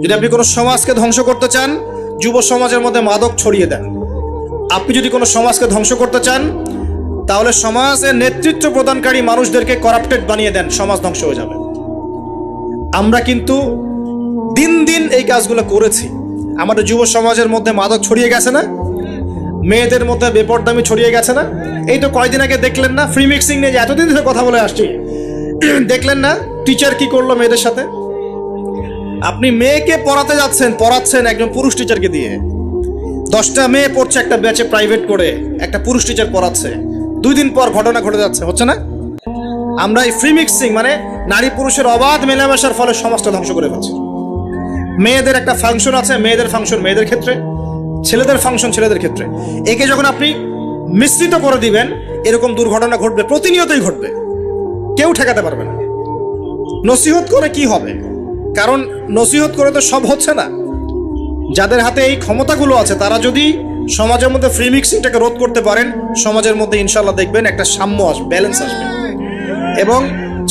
যদি আপনি কোনো সমাজকে ধ্বংস করতে চান, যুব সমাজের মধ্যে মাদক ছড়িয়ে দেন। আপনি যদি কোনো সমাজকে ধ্বংস করতে চান, তাহলে সমাজের নেতৃত্ব প্রদানকারী মানুষদেরকে করাপ্টেড বানিয়ে দেন, সমাজ ধ্বংস হয়ে যাবে। আমরা কিন্তু দিন দিন এই কাজগুলো করেছি। আমাদের যুব সমাজের মধ্যে মাদক ছড়িয়ে গেছে না? মেয়েদের মধ্যে বেপরদামি ছড়িয়ে গেছে না? এই তো কয়দিন আগে দেখলেন না, ফ্রি মিক্সিং নিয়ে যে এতদিন ধরে কথা বলে আসছি, দেখলেন না টিচার কি করলো মেয়েদের সাথে? আপনি মেয়েকে পড়াচ্ছেন একজন পুরুষ টিচারকে দিয়ে। 10টা মেয়ে পড়ছে একটা ব্যাচে প্রাইভেট করে, একটা পুরুষ টিচার পড়াচ্ছে। 2 দিন পর ঘটনা ঘটে যাচ্ছে, হচ্ছে না? আমরা এই ফ্রি মিক্সিং মানে নারী পুরুষের অবাধ মেলামেশার ফলে সমাজটা ধ্বংস করে ফেলছি। মেয়েদের একটা ফাংশন আছে, মেয়েদের ফাংশন মেয়েদের ক্ষেত্রে, ছেলেদের ফাংশন ছেলেদের ক্ষেত্রে। একে যখন আপনি মিশ্রিত করে দিবেন, এরকম দুর্ঘটনা ঘটবে, প্রতিনিয়তই ঘটবে, কেউ ঠেকাতে পারবে না। নসিহত করে কি হবে? কারণ নসিহত করে তো সব হচ্ছে না। যাদের হাতে এই ক্ষমতাগুলো আছে, তারা যদি সমাজের মধ্যে ফ্রি মিক্সিংটাকে রোধ করতে পারেন, সমাজের মধ্যে ইনশাল্লাহ দেখবেন একটা সাম্য আসবে, ব্যালেন্স আসবে, এবং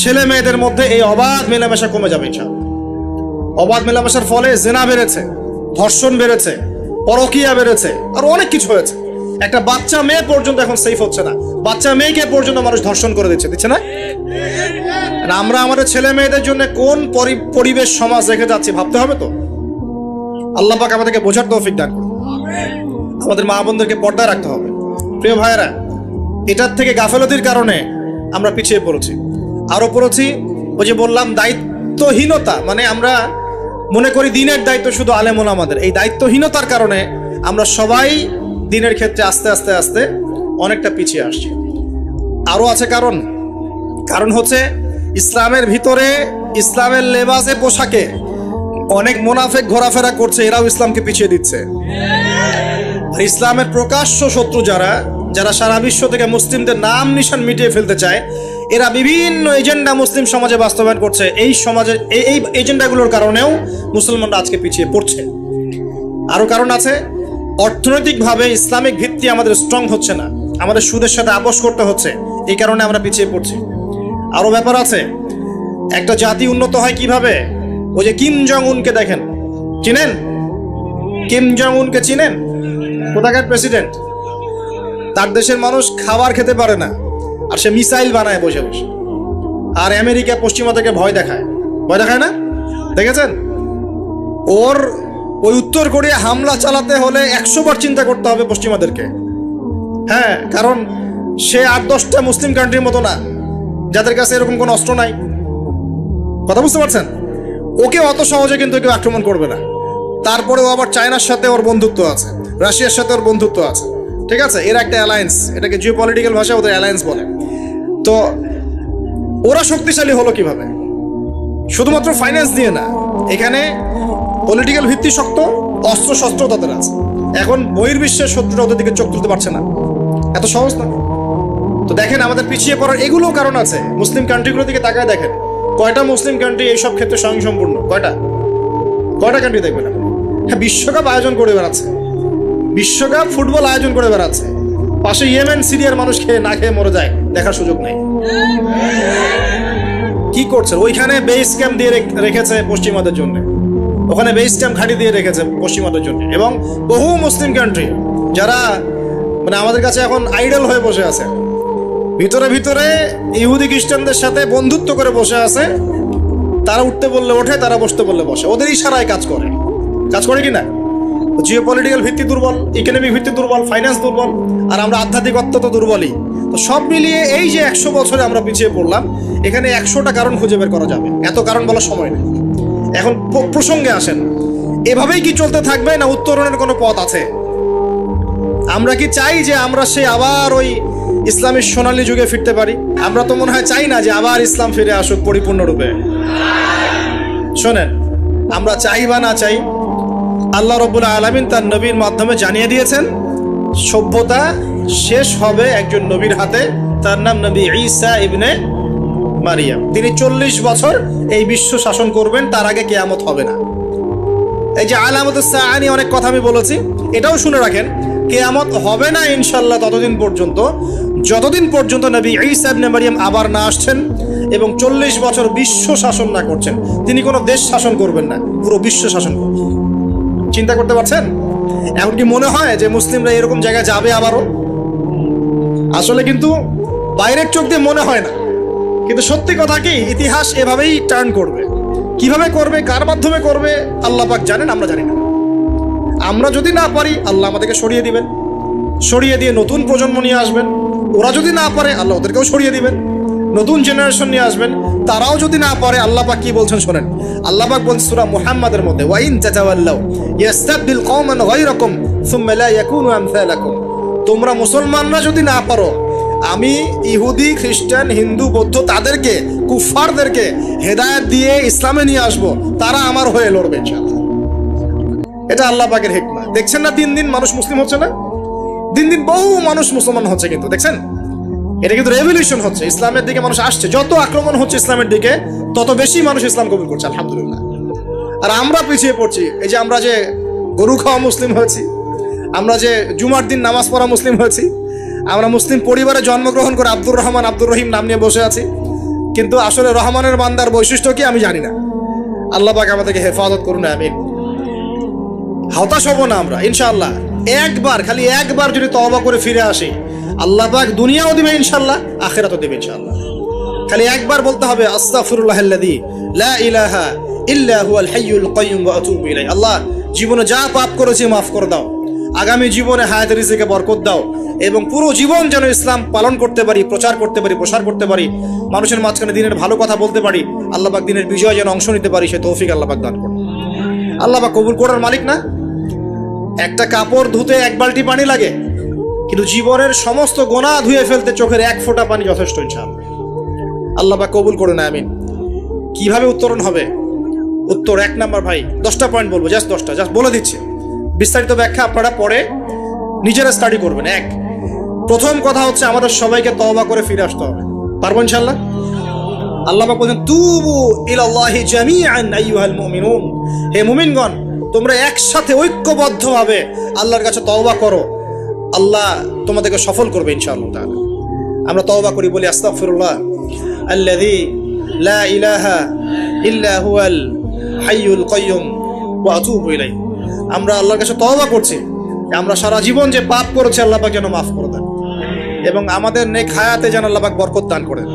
ছেলে মেয়েদের মধ্যে এই অবাধ মেলামেশা কমে যাবে ইনশাল্লাহ। অবাধ মেলামেশার ফলে জেনা বেড়েছে, ধর্ষণ বেড়েছে, পরকীয়া বেড়েছে, আর অনেক কিছু হয়েছে। একটা বাচ্চা মেয়ে পর্যন্ত এখন সেফ হচ্ছে না, বাচ্চা মেয়েকে পর্যন্ত মানুষ ধর্ষণ করে দিচ্ছে না? আমরা আমাদের ছেলে মেয়েদের জন্য কোন পরিবেশ সমাজ রেখে যাচ্ছি ভাবতে হবে তো। আল্লাহ পাক আমাদেরকে বোঝার তৌফিক দান করুন। আমাদের মা বোনদেরকে পর্দায় রাখতে হবে। প্রিয় ভাইয়েরা, এটার থেকে গাফেলতির কারণে আমরা পিছিয়ে পড়েছি। আরো পড়েছি ওই যে বললাম দায়িত্বহীনতা, মানে আমরা মনে করি দিনের দায়িত্ব শুধু আলেম ওলামাদের। এই দায়িত্বহীনতার কারণে আমরা সবাই দিনের ক্ষেত্রে আস্তে আস্তে আস্তে অনেকটা পিছিয়ে আসছি। আরো আছে কারণ হচ্ছে ইসলামের ভিতরে, ইসলামের লেবাসে পোশাকে অনেক মুনাফিক ঘোরাফেরা করছে, এরাও ইসলামকে পিছিয়ে দিচ্ছে। ইসলামের প্রকাশ্য শত্রু যারা সারা বিশ্ব থেকে মুসলিমদের নাম নিশান মিটিয়ে ফেলতে চায়, এরা বিভিন্ন এজেন্ডা মুসলিম সমাজে বাস্তবায়ন করছে। এই সমাজের এই এজেন্ডাগুলোর কারণেও মুসলমানরা আজকে পিছিয়ে পড়ছে। আরো কারণ আছে, অর্থনৈতিকভাবে ইসলামিক ভিত্তি আমাদের স্ট্রং হচ্ছে না, আমাদের সুদের সাথে আপোষ করতে হচ্ছে, এই কারণে আমরা পিছিয়ে পড়ছি। আরো ব্যাপার আছে, একটা জাতি উন্নত হয় কিভাবে? ওই যে কিম জং উনকে দেখেন, চিনেন? কিম জং উনকে চিনেন? কোথাকার প্রেসিডেন্ট? তার দেশের মানুষ খাবার খেতে পারে না, আর সে মিসাইল বানায় বসে বসে। আর আমেরিকা পশ্চিমা থেকে ভয় দেখায় না? দেখেছেন? ওর ওই উত্তর কোরিয়া হামলা চালাতে হলে 100 বার চিন্তা করতে হবে পশ্চিমাদেরকে। হ্যাঁ, কারণ সে 8-10টা মুসলিম কান্ট্রির মতো না যাদের কাছে এরকম কোনো অস্ত্র নাই। কথা বুঝতে পারছেন? ওকে অত সহজে কিন্তু কেউ আক্রমণ করবে না। তারপরেও আবার চায়নার সাথে ওর বন্ধুত্ব আছে, রাশিয়ার সাথে ওর বন্ধুত্ব আছে, ঠিক আছে? এর একটা অ্যালায়েন্স, এটাকে জিও পলিটিক্যাল ভাষায় ওদের অ্যালায়েন্স বলে। তো ওরা শক্তিশালী হলো কিভাবে? শুধুমাত্র ফাইন্যান্স দিয়ে না, এখানে পলিটিক্যাল ভিত্তি শক্ত, অস্ত্র শস্ত্র তাদের আছে। এখন বহির্বিশ্বের শত্রুরা ওদের দিকে চোখ তুলতে পারছে না, এত সহজ না। তো দেখেন, আমাদের পিছিয়ে পড়ার এগুলো কারণ আছে। মুসলিম কান্ট্রিগুলোর দিকে তাকায় দেখেন, কয়টা মুসলিম কান্ট্রি এইসব ক্ষেত্রে স্বয়ংসম্পূর্ণ? কয়টা কান্ট্রি দেখবেন আপনি? হ্যাঁ, বিশ্বকাপ আয়োজন করে বেড়াচ্ছে, বিশ্বকাপ ফুটবল আয়োজন করে বেড়াচ্ছে, পাশে ইয়েমেন সিরিয়ার মানুষ খেয়ে না খেয়ে মরে যায়, দেখার সুযোগ নেই। কি করছে? ওইখানে বেস ক্যাম্প দিয়ে রেখেছে পশ্চিমাদের জন্য, ওখানে বেস ক্যাম্প ঘাঁটি দিয়ে রেখেছে পশ্চিমাদের জন্য। এবং বহু মুসলিম কান্ট্রি যারা মানে আমাদের কাছে এখন আইডল হয়ে বসে আছে, ভিতরে ভিতরে ইহুদি খ্রিস্টানদের সাথে বন্ধুত্ব করে বসে আছে। তারা উঠতে বললে ওঠে, তারা বসতে বললে বসে, ওদের ইশারায় কাজ করে কি না? জিও পলিটিক্যাল ভিত্তি দুর্বল, ইকোনমিক ভিত্তি দুর্বল, ফাইন্যান্স দুর্বল, আর আমরা আধ্যাত্মিকত্ব তো দুর্বলই। তো সব মিলিয়ে এই যে 100 বছরে আমরা পিছিয়ে পড়লাম, এখানে 100টা কারণ খুঁজে বের করা যাবে, এত কারণ বলার সময় নেই। এখন প্রসঙ্গে আসেন, এভাবেই কি চলতে থাকবে না উত্তরণের কোনো পথ আছে? আমরা কি চাই যে আমরা সে আবার ওই ইসলামের সোনালী যুগে ফিরতে পারি? আমরা তো মনে হয় চাই না যে আবার ইসলাম ফিরে আসুক পরিপূর্ণরূপে। শোনেন, আমরা চাই বা না চাই, আল্লাহ রাব্বুল আলামিন তার নবীর মাধ্যমে জানিয়ে দিয়েছেন সভ্যতা শেষ হবে একজন নবীর হাতে, তার নাম নবী ঈসা ইবনে মারিয়াম। তিনি 40 বছর এই বিশ্ব শাসন করবেন, তার আগে কিয়ামত হবে না। এই যে আলামাতুস সাআ নিয়ে অনেক কথা আমি বলেছি, এটাও শুনে রাখেন, কিয়ামত হবে না ইনশাআল্লাহ ততদিন পর্যন্ত যতদিন পর্যন্ত নবী ঈসা ইবনে মারিয়াম আবার না আসছেন এবং 40 বছর বিশ্ব শাসন না করছেন। তিনি কোনো দেশ শাসন করবেন না, পুরো বিশ্ব শাসন করবেন। চিন্তা করতে পারছেন? এখন কি মনে হয় যে মুসলিমরা এরকম জায়গায় যাবে আবারও? আসলে কিন্তু বাইরের চোখ দিয়ে মনে হয় না, কিন্তু সত্যি কথা কি, ইতিহাস এভাবেই টার্ন করবে। কিভাবে করবে, কার মাধ্যমে করবে, আল্লাহ পাক জানেন, আমরা জানি না। আমরা যদি না পারি, আল্লাহ আমাদেরকে সরিয়ে দিবেন, সরিয়ে দিয়ে নতুন প্রজন্ম নিয়ে আসবেন। ওরা যদি না পারে, আল্লাহ ওদেরকেও সরিয়ে দিবেন, নতুন জেনারেশন নিয়ে আসবেন। তারাও যদি না পারে, আল্লাহ পাক কি বলছেন শোনেন। আল্লাহ পাক বলছেন সূরা মুহাম্মাদের মধ্যে, ওয়া ইন তাতাওয়াল্লাউ ইয়াস্তাবদিল কওমান গায়রাকুম সুম্মা লা ইয়াকুনু আমসালাকুম। তোমরা মুসলমানরা যদি না পারো, আমি ইহুদি, খ্রিস্টান, হিন্দু, বৌদ্ধ তাদেরকে, কুফফারদেরকে হেদায়েত দিয়ে ইসলামে নিয়ে আসবো, তারা আমার হয়ে লড়বে ইনশাআল্লাহ। এটা আল্লাহ পাকের হিকমত। দেখছেন না, দিন দিন মানুষ মুসলিম হচ্ছে না, দিন দিন বহু মানুষ মুসলমান হচ্ছে, কিন্তু দেখছেন এটা কিন্তু রেভলিউশন হচ্ছে, ইসলামের দিকে মানুষ আসছে। যত আক্রমণ হচ্ছে ইসলামের দিকে, তত বেশি মানুষ ইসলাম কবুল করছে, আলহামদুলিল্লাহ। আর আমরা পিছিয়ে পড়ছি। এই যে আমরা যে গরু খাওয়া মুসলিম হয়েছি, আমরা যে জুমার দিন নামাজ পড়া মুসলিম হয়েছি, আমরা মুসলিম পরিবারে জন্মগ্রহণ করে আব্দুর রহমান, আব্দুর রহিম নাম নিয়ে বসে আছি, কিন্তু আসলে রহমানের বান্দার বৈশিষ্ট্য কি আমি জানি না। আল্লাহ পাক আমাদেরকে হেফাজত করুন, আমিন। হতাশ হব না আমরা ইনশাআল্লাহ। একবার, খালি একবার যদি তওবা করে ফিরে আসি, আল্লাহ পাক দুনিয়াও দিবে ইনশাআল্লাহ, আখিরাতও দিবে ইনশাআল্লাহ। খালি একবার বলতে হবে, আস্তাগফিরুল্লাহাল্লাযী লা ইলাহা ইল্লা হুয়াল হাইয়ুল কাইয়্যুম ওয়া আতুবু ইলাইহি। আল্লাহ, জীবনে যা পাপ করেছি মাফ করে দাও, আগামী জীবনে হায়াত রিজিকে বরকত দাও, এবং পুরো জীবন যেন ইসলাম পালন করতে পারি, প্রচার করতে পারি, প্রসার করতে পারি, মানুষের মাঝখানে দিনের ভালো কথা বলতে পারি, আল্লাহ পাক দিনের বিজয় যেন অংশ নিতে পারি, সে তৌফিক আল্লাহ পাক দান করুন। আল্লাহ পাক কবুল করার মালিক না? একটা কাপড় ধুতে 1 বালতি পানি লাগে, কিন্তু জীবনের সমস্ত গোনাহ ধুয়ে ফেলতে চোখের 1 ফোঁটা পানি যথেষ্ট ইনশাআল্লাহ। আল্লাহ পাক কবুল করুন, আমিন। কিভাবে উত্তরণ হবে? উত্তর 1 নাম্বার, ভাই 10টা পয়েন্ট বলবো, জাস্ট 10টা, জাস্ট বলে দিচ্ছি। বিস্তারিত ব্যাখ্যা আপনারা পরে নিজেরা স্টাডি করবেন। প্রথম কথা হচ্ছে, আমাদের সবাইকে তওবা করে ফিরে আসতে হবে। পারবো ইনশাআল্লাহ? আল্লাহ পাক বলেন, তুবু ইলাল্লাহি জামিআন আইয়ুহাল মুমিনুন। হে মুমিনগণ, তোমরা একসাথে ঐক্যবদ্ধভাবে আল্লাহর কাছে তওবা করো, আল্লাহ তোমাদেরকে সফল করবে ইনশাআল্লাহ তাআলা। আমরা তওবা করি, বলি আস্তাগফিরুল্লাহ আল্লাযী লা ইলাহা ইল্লা হুয়াল হাইয়ুল কাইয়ুম ওয়া আতুবু ইলাইহি। আমরা আল্লাহর কাছে তওবা করছি, আমরা সারা জীবন যে পাপ করেছি আল্লাহ পাক যেন মাফ করে দেন, এবং আমাদের নেক হায়াতে যেন আল্লাহ পাক বরকত দান করেন,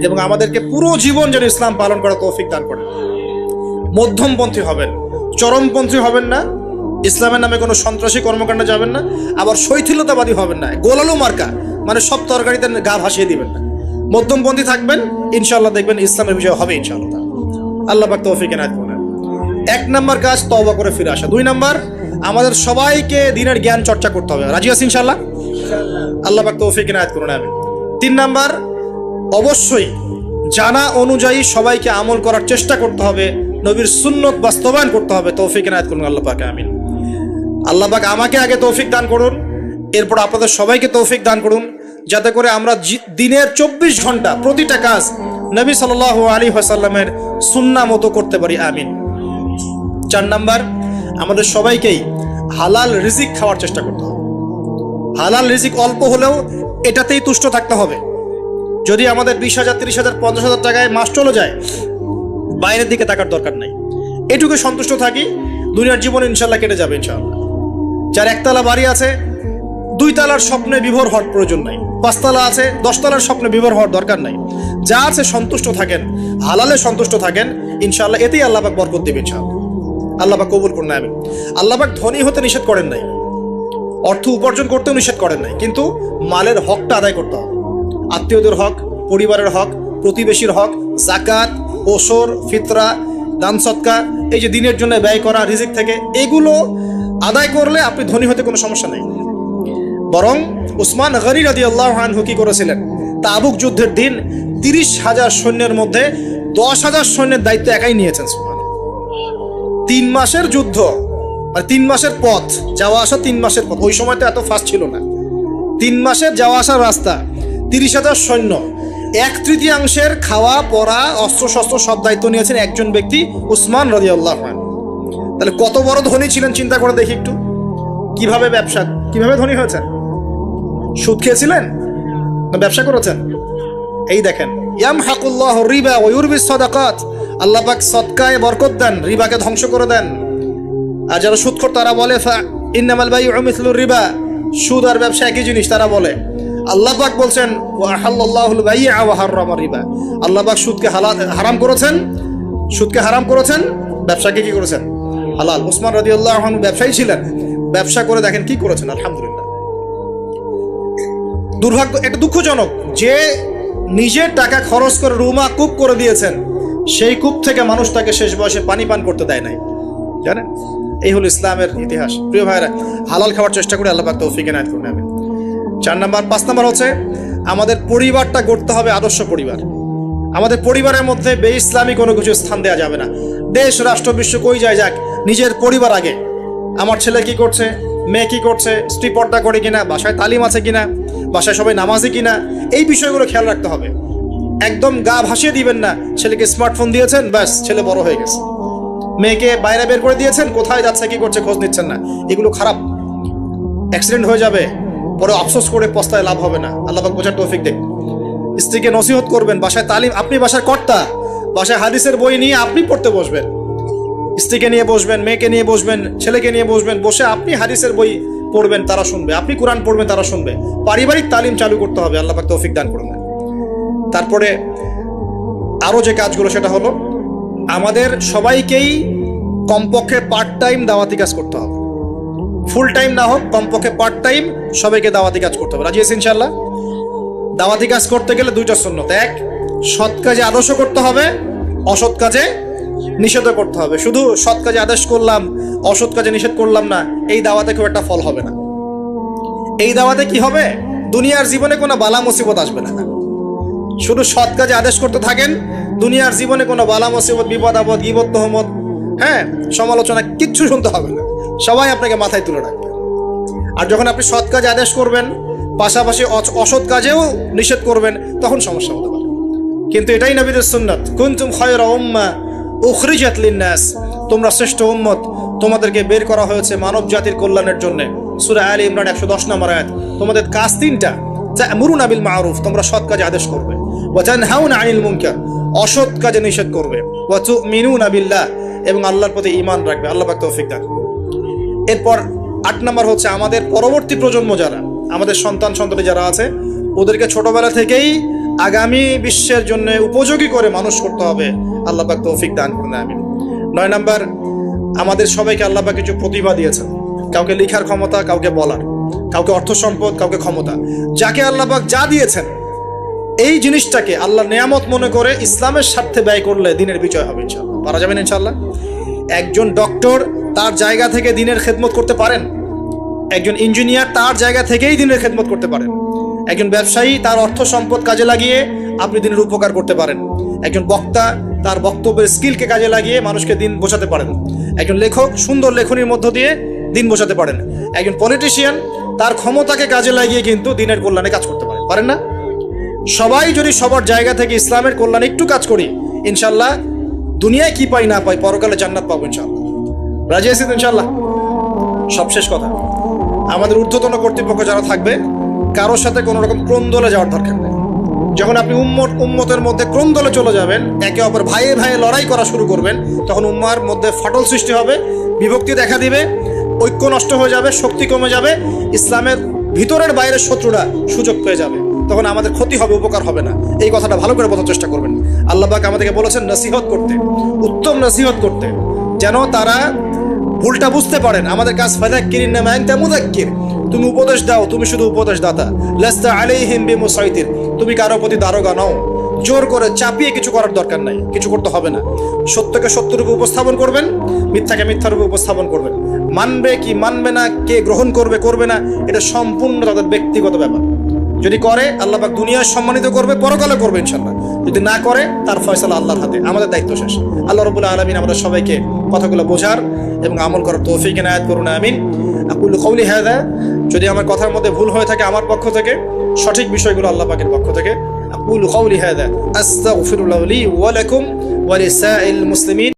এবং আমাদেরকে পুরো জীবন যেন ইসলাম পালন করার তৌফিক দান করেন। মধ্যমপন্থী হবেন, চরমপন্থী হবেন না, ইসলামের নামে কোনো সন্ত্রাসী কর্মকাণ্ডে যাবেন না, আবার শৈথিলতাবাদী হবেন না, গোলালু মার্কা মানে সব তরকারিতে গা ভাসিয়ে দিবেন না। মধ্যমপন্থী থাকবেন, ইনশাআল্লাহ দেখবেন ইসলামের বিজয় হবে ইনশাআল্লাহ। আল্লাহ পাক তৌফিক এনায়েত করুন। 1 নম্বর কাজ তওবা করে ফিরে আসা। 2 নম্বর, আমাদের সবাইকে দিনের জ্ঞান চর্চা করতে হবে। রাজি আছি ইনশাআল্লাহ? আল্লাহ পাক তৌফিক এনায়েত করুন। আমিন। 3 নম্বর, অবশ্যই জানা অনুযায়ী সবাইকে আমল করার চেষ্টা করতে হবে, নবীর সুন্নত বাস্তবায়ন করতে হবে। তৌফিক এনায়েত করুন আল্লাহ পাক। আমিন। আল্লাহ পাক আমাকে আগে তৌফিক দান করুন, এরপর আপনাদের সবাইকে তৌফিক দান করুন, যাতে করে আমরা দিনের 24 ঘন্টা প্রতিটা কাজ নবী সাল্লাল্লাহু আলাইহি ওয়াসাল্লামের সুন্নাহ মতো করতে পারি। আমিন। 4 নম্বর, আমাদের সবাইকেই হালাল রিজিক খাওয়ার চেষ্টা করতে হবে। হালাল রিজিক অল্প হলেও এটাতেই তুষ্ট থাকতে হবে। যদি আমাদের 20,000, 30,000, 50,000 টাকায় মাস চলে যায়, বাইরের দিকে তাকার দরকার নাই, এটুকু সন্তুষ্ট থাকি, দুনিয়ার জীবন ইনশাল্লাহ কেটে যাবে ইনশাআল্লাহ। যার 1 তলা বাড়ি আছে, 2 তলার স্বপ্নে বিভোর হওয়ার প্রয়োজন নাই, 5 তলা আছে, 10 তলার স্বপ্নে বিভোর হওয়ার দরকার নাই। যা আছে সন্তুষ্ট থাকেন, হালালে সন্তুষ্ট থাকেন, ইনশাআল্লাহ এতেই আল্লাহ পাক বরকত দেবে ইনশাআল্লাহ। আল্লাহ পাক কবুল করুন। আমিন। আল্লাহ পাক ধনী হতে নিষেধ করেন নাই, অর্থ উপার্জন করতেও নিষেধ করেন নাই, কিন্তু মালের হকটা আদায় করতে হবে। আত্মীয়দের হক, পরিবারের হক, প্রতিবেশীর হক, যাকাত, ওসর, ফিতরা, দান সদকা, এই যে দিনের জন্য ব্যয় করা রিজিক থেকে, এগুলো আদায় করলে আপনি ধনী হতে কোনো সমস্যা নেই। বরং উসমান গনি রাদিয়াল্লাহু আনহু কি করেছিলেন? তাবুক যুদ্ধের দিন 30,000 সৈন্যের মধ্যে 10,000 সৈন্যের দায়িত্ব একাই নিয়েছেন। 3 মাসের যুদ্ধ, মানে 3 মাসের পথ, যাওয়া আসা 3 মাসের পথ। ওই সময় তো এত ফাস্ট ছিল না। 3 মাসের যাওয়া আসার রাস্তা, 30,000 সৈন্য, 1/3 খাওয়া পরা অস্ত্রশস্ত্র সব দায়িত্ব নিয়েছেন একজন ব্যক্তি, উসমান রাদিয়াল্লাহু আনহু। তাহলে কত বড় ধনী ছিলেন চিন্তা করে দেখি একটু। কিভাবে ধনী হয়েছেন? সুদ খেয়েছিলেন না ব্যবসা করেছেন? এই দেখেন, ইয়ামহাকুল্লাহু রিবা ওয়া ইউরবিস সাদাকাত। আল্লাহ পাক সদকায় বরকত দেন, রিবাকে ধ্বংস করে দেন। আর যারা সুদখোর তারা বলে ইন্নামাল বাইউ মিসলুর রিবা, সুদ আর ব্যবসা একই জিনিস তারা বলে। আল্লাহ পাক বলছেন ওয়া আহাল্লাল্লাহুল বাই'a ওয়া হাররামা রিবা। আল্লাহ পাক সুদকে হারাম করেছেন, ব্যবসাকে কি করেছেন? হালাল। উসমান রাদিয়াল্লাহু আনহু ব্যবসায়ী ছিলেন, ব্যবসা করে দেখেন কি করেছেন, আলহামদুলিল্লাহ। দুর্ভাগ্য, এটা দুঃখজনক যে নিজের টাকা খরচ করে রুমা কূপ করে দিয়েছেন, সেই কূপ থেকে মানুষ তাকে শেষ বয়সে পানি পান করতে দেয় নাই, জানেন? এই হলো ইসলামের ইতিহাস। প্রিয় ভাইরা, হালাল খাওয়ার চেষ্টা করে আল্লাহ পাক তৌফিক এনায়েত করুন। আমিন। 4 নম্বর, 5 নম্বর হচ্ছে আমাদের পরিবারটা গড়তে হবে আদর্শ পরিবার। আমাদের পরিবারের মধ্যে বে-ইসলামী কোনো কিছু স্থান দেওয়া যাবে না। দেশ, রাষ্ট্র, বিশ্ব কই যায় যাক, নিজের পরিবার আগে। আমার ছেলে কি করছে, মেয়ে কি করছে, স্ত্রী পর্দা করে কিনা, বাসায় তালিম আছে কিনা, বাসায় সবাই নামাজি কিনা, এই বিষয়গুলো খেয়াল রাখতে হবে। একদম গা ভাসিয়ে দিবেন না, ছেলেকে স্মার্টফোন দিয়েছেন, ব্যাস ছেলে বড় হয়ে গেছে। মেয়েকে বাইরে বের করে দিয়েছেন, কোথায় যাচ্ছে কি করছে খোঁজ নিচ্ছেন না, এগুলো খারাপ। অ্যাক্সিডেন্ট হয়ে যাবে, পরে আফসোস করে পস্তায় লাভ হবে না। আল্লাহ পাক বোঝার তৌফিক দেন। স্ত্রীকে নসিহত করবেন, বাসায় তালিম, আপনি বাসার কর্তা, বাসায় হাদিসের বই নিয়ে আপনি পড়তে বসবেন, স্ত্রীকে নিয়ে বসবেন, মেয়েকে নিয়ে বসবেন, ছেলেকে নিয়ে বসবেন, বসে আপনি হাদিসের বই পড়বেন, তারা শুনবে, আপনি কোরআন পড়বেন, তারা শুনবে। পারিবারিক তালিম চালু করতে হবে। আল্লাহ পাক তৌফিক দান করুন। তারপরে আরো যে কাজগুলো, সেটা হলো আমাদের সবাইকেই কমপক্ষে পার্ট টাইম দাওয়াতি কাজ করতে হবে। ফুল টাইম না হোক, কমপক্ষে পার্ট টাইম সবাইকে দাওয়াতি কাজ করতে হবে। রাজি আছেন ইনশাআল্লাহ? দাওয়াতি কাজ করতে গেলে 2টা সুন্নত। 1, সৎ কাজে আদর্শ করতে হবে, অসৎ কাজে নিষেধ করতে হবে। শুধু সৎ কাজে আদেশ করলাম, অসৎ কাজে নিষেধ করলাম না, এই দাওয়াতে খুব একটা ফল হবে না। এই দাওয়াতে কি হবে? দুনিয়ার জীবনে কোনো বালা মুসিবত আসবে না। শুধু সৎ কাজে আদেশ করতে থাকেন, দুনিয়ার জীবনে কোনো বালা মুসিবত, বিপদ আপদ, গীবত, তহমত, সমালোচনা কিচ্ছু শুনতে হবে না। সবাই আপনাকে মাথায় তুলে রাখবে। আর যখন আপনি সৎ কাজে আদেশ করবেন, পাশাপাশি অসৎ কাজেও নিষেধ করবেন, তখন সমস্যা হতে পারে। কিন্তু এটাই নবীদের সুন্নাত, কুনতুম খায়রা উম্মাহ উখরিজাত লিন-নাস, তোমরা শ্রেষ্ঠ উম্মত, তোমাদেরকে বের করা হয়েছে মানব জাতির কল্যাণের জন্য। সূরা আলী ইমরান 110 নম্বর আয়াত। তোমাদের কাজ 3টা, তা'মুরুনা বিল মা'রুফ, তোমরা সৎ কাজে আদেশ করবে, ওয়া তানহাউনা আনিল মুনকার, অসৎ কাজে নিষেধ করবে, ওয়া তুমিনুনা বিল্লাহ, এবং আল্লাহর প্রতি ঈমান রাখবে। আল্লাহ পাক তৌফিক দান। এরপর 8 নম্বর হচ্ছে আমাদের পরবর্তী প্রজন্ম যারা, আমাদের সন্তান-সন্ততি যারা আছে, ওদেরকে ছোটবেলা থেকেই আগামী বিশ্বের জন্য উপযোগী করে মানুষ করতে হবে। আল্লাহ পাক তৌফিক দান করুন, আমিন। 9 নম্বর, আমাদের সবাইকে আল্লাহ পাক কিছু প্রতিভা দিয়েছেন, কাউকে লেখার ক্ষমতা, কাউকে বলার, কাউকে অর্থ সম্পদ, কাউকে ক্ষমতা। যাকে আল্লাহ পাক যা দিয়েছেন এই জিনিসটাকে আল্লাহ নিয়ামত মনে করে ইসলামের স্বার্থে ব্যয় করলে দিনের বিজয় হবে ইনশাআল্লাহ। পারা যাবেন ইনশাআল্লাহ। একজন ডক্টর তার জায়গা থেকে দিনের খেদমত করতে পারেন, একজন ইঞ্জিনিয়ার তার জায়গা থেকেই দিনের খেদমত করতে পারেন, একজন ব্যবসায়ী তার অর্থ সম্পদ কাজে লাগিয়ে আপনি দিনের উপকার করতে পারেন, একজন বক্তা তার বক্তব্যের স্কিলকে কাজে লাগিয়ে মানুষকে দিন বোঝাতে পারেন, একজন লেখক সুন্দর লেখনীর মধ্য দিয়ে দিন বোঝাতে পারেন, একজন পলিটিশিয়ান তার ক্ষমতাকে কাজে লাগিয়ে কিন্তু দিনের কল্যাণে কাজ করতে পারেন, পারেন না? সবাই যদি সবার জায়গা থেকে ইসলামের কল্যাণে একটু কাজ করি, ইনশাল্লাহ দুনিয়ায় কি পাই না পাই পরকালে জান্নাত পাবো ইনশাল্লাহ। রাজি আছেন ইনশাল্লাহ? সবশেষ কথা, আমাদের ঊর্ধ্বতন কর্তৃপক্ষ যারা থাকবে কারোর সাথে কোনো রকম ক্রন্দলে যাওয়ার দরকার নেই। যখন আপনি উম্মতের মধ্যে ক্রন্দলে চলে যাবেন, একে অপর ভাইয়ে ভাইয়ে লড়াই করা শুরু করবেন, তখন উম্মার মধ্যে ফাটল সৃষ্টি হবে, বিভক্তি দেখা দিবে, ঐক্য নষ্ট হয়ে যাবে, শক্তি কমে যাবে, ইসলামের ভিতরের বাইরের শত্রুরা সুযোগ পেয়ে যাবে, তখন আমাদের ক্ষতি হবে, উপকার হবে না। এই কথাটা ভালো করে বোঝার চেষ্টা করবেন। আল্লাহ পাক আমাদেরকে বলেছেন নসিহত করতে, উত্তম নসিহত করতে, যেন তারা ভুলটা বুঝতে পারেন। আমাদের কাজ ফাযাক্কিরিন মা আনতা মুযাক্কির, তুমি উপদেশ দাও, তুমি শুধু উপদেশ দাতা। লাস্তা আলাইহিম বিমুসাইতির, তুমি কারো প্রতি দারোগা নও, জোর করে চাপিয়ে কিছু করার দরকার নাই, কিছু করতে হবে না। সত্যকে সত্যরূপে উপস্থাপন করবেন, মিথ্যাকে মিথ্যারূপে উপস্থাপন করবেন। মানবে কি মানবে না, কে গ্রহণ করবে করবে না, এটা সম্পূর্ণ তাদের ব্যক্তিগত ব্যাপার। যদি করে আল্লাহ পাক দুনিয়ায় সম্মানিত করবে, পরকালে করবে ইনশাআল্লাহ। যদি না করে তার ফয়সালা আল্লাহর হাতে, আমাদের দায়িত্ব শেষ। আল্লাহ রাব্বুল আলামিন আমাদের সবাইকে কথাগুলো বোঝার এবং আমল করার তৌফিক এনায়েত করুন, আমিন। আকুলু কওলি হাযা, যদি আমার কথার মধ্যে ভুল হয়ে থাকে আমার পক্ষ থেকে, সঠিক বিষয়গুলো আল্লাহ পাকের পক্ষ থেকে। আকুলু কওলি হাযা আস্তাগফিরুল্লাহ লি ওয়া লাকুম ওয়া লিসাইল মুসলিমিন।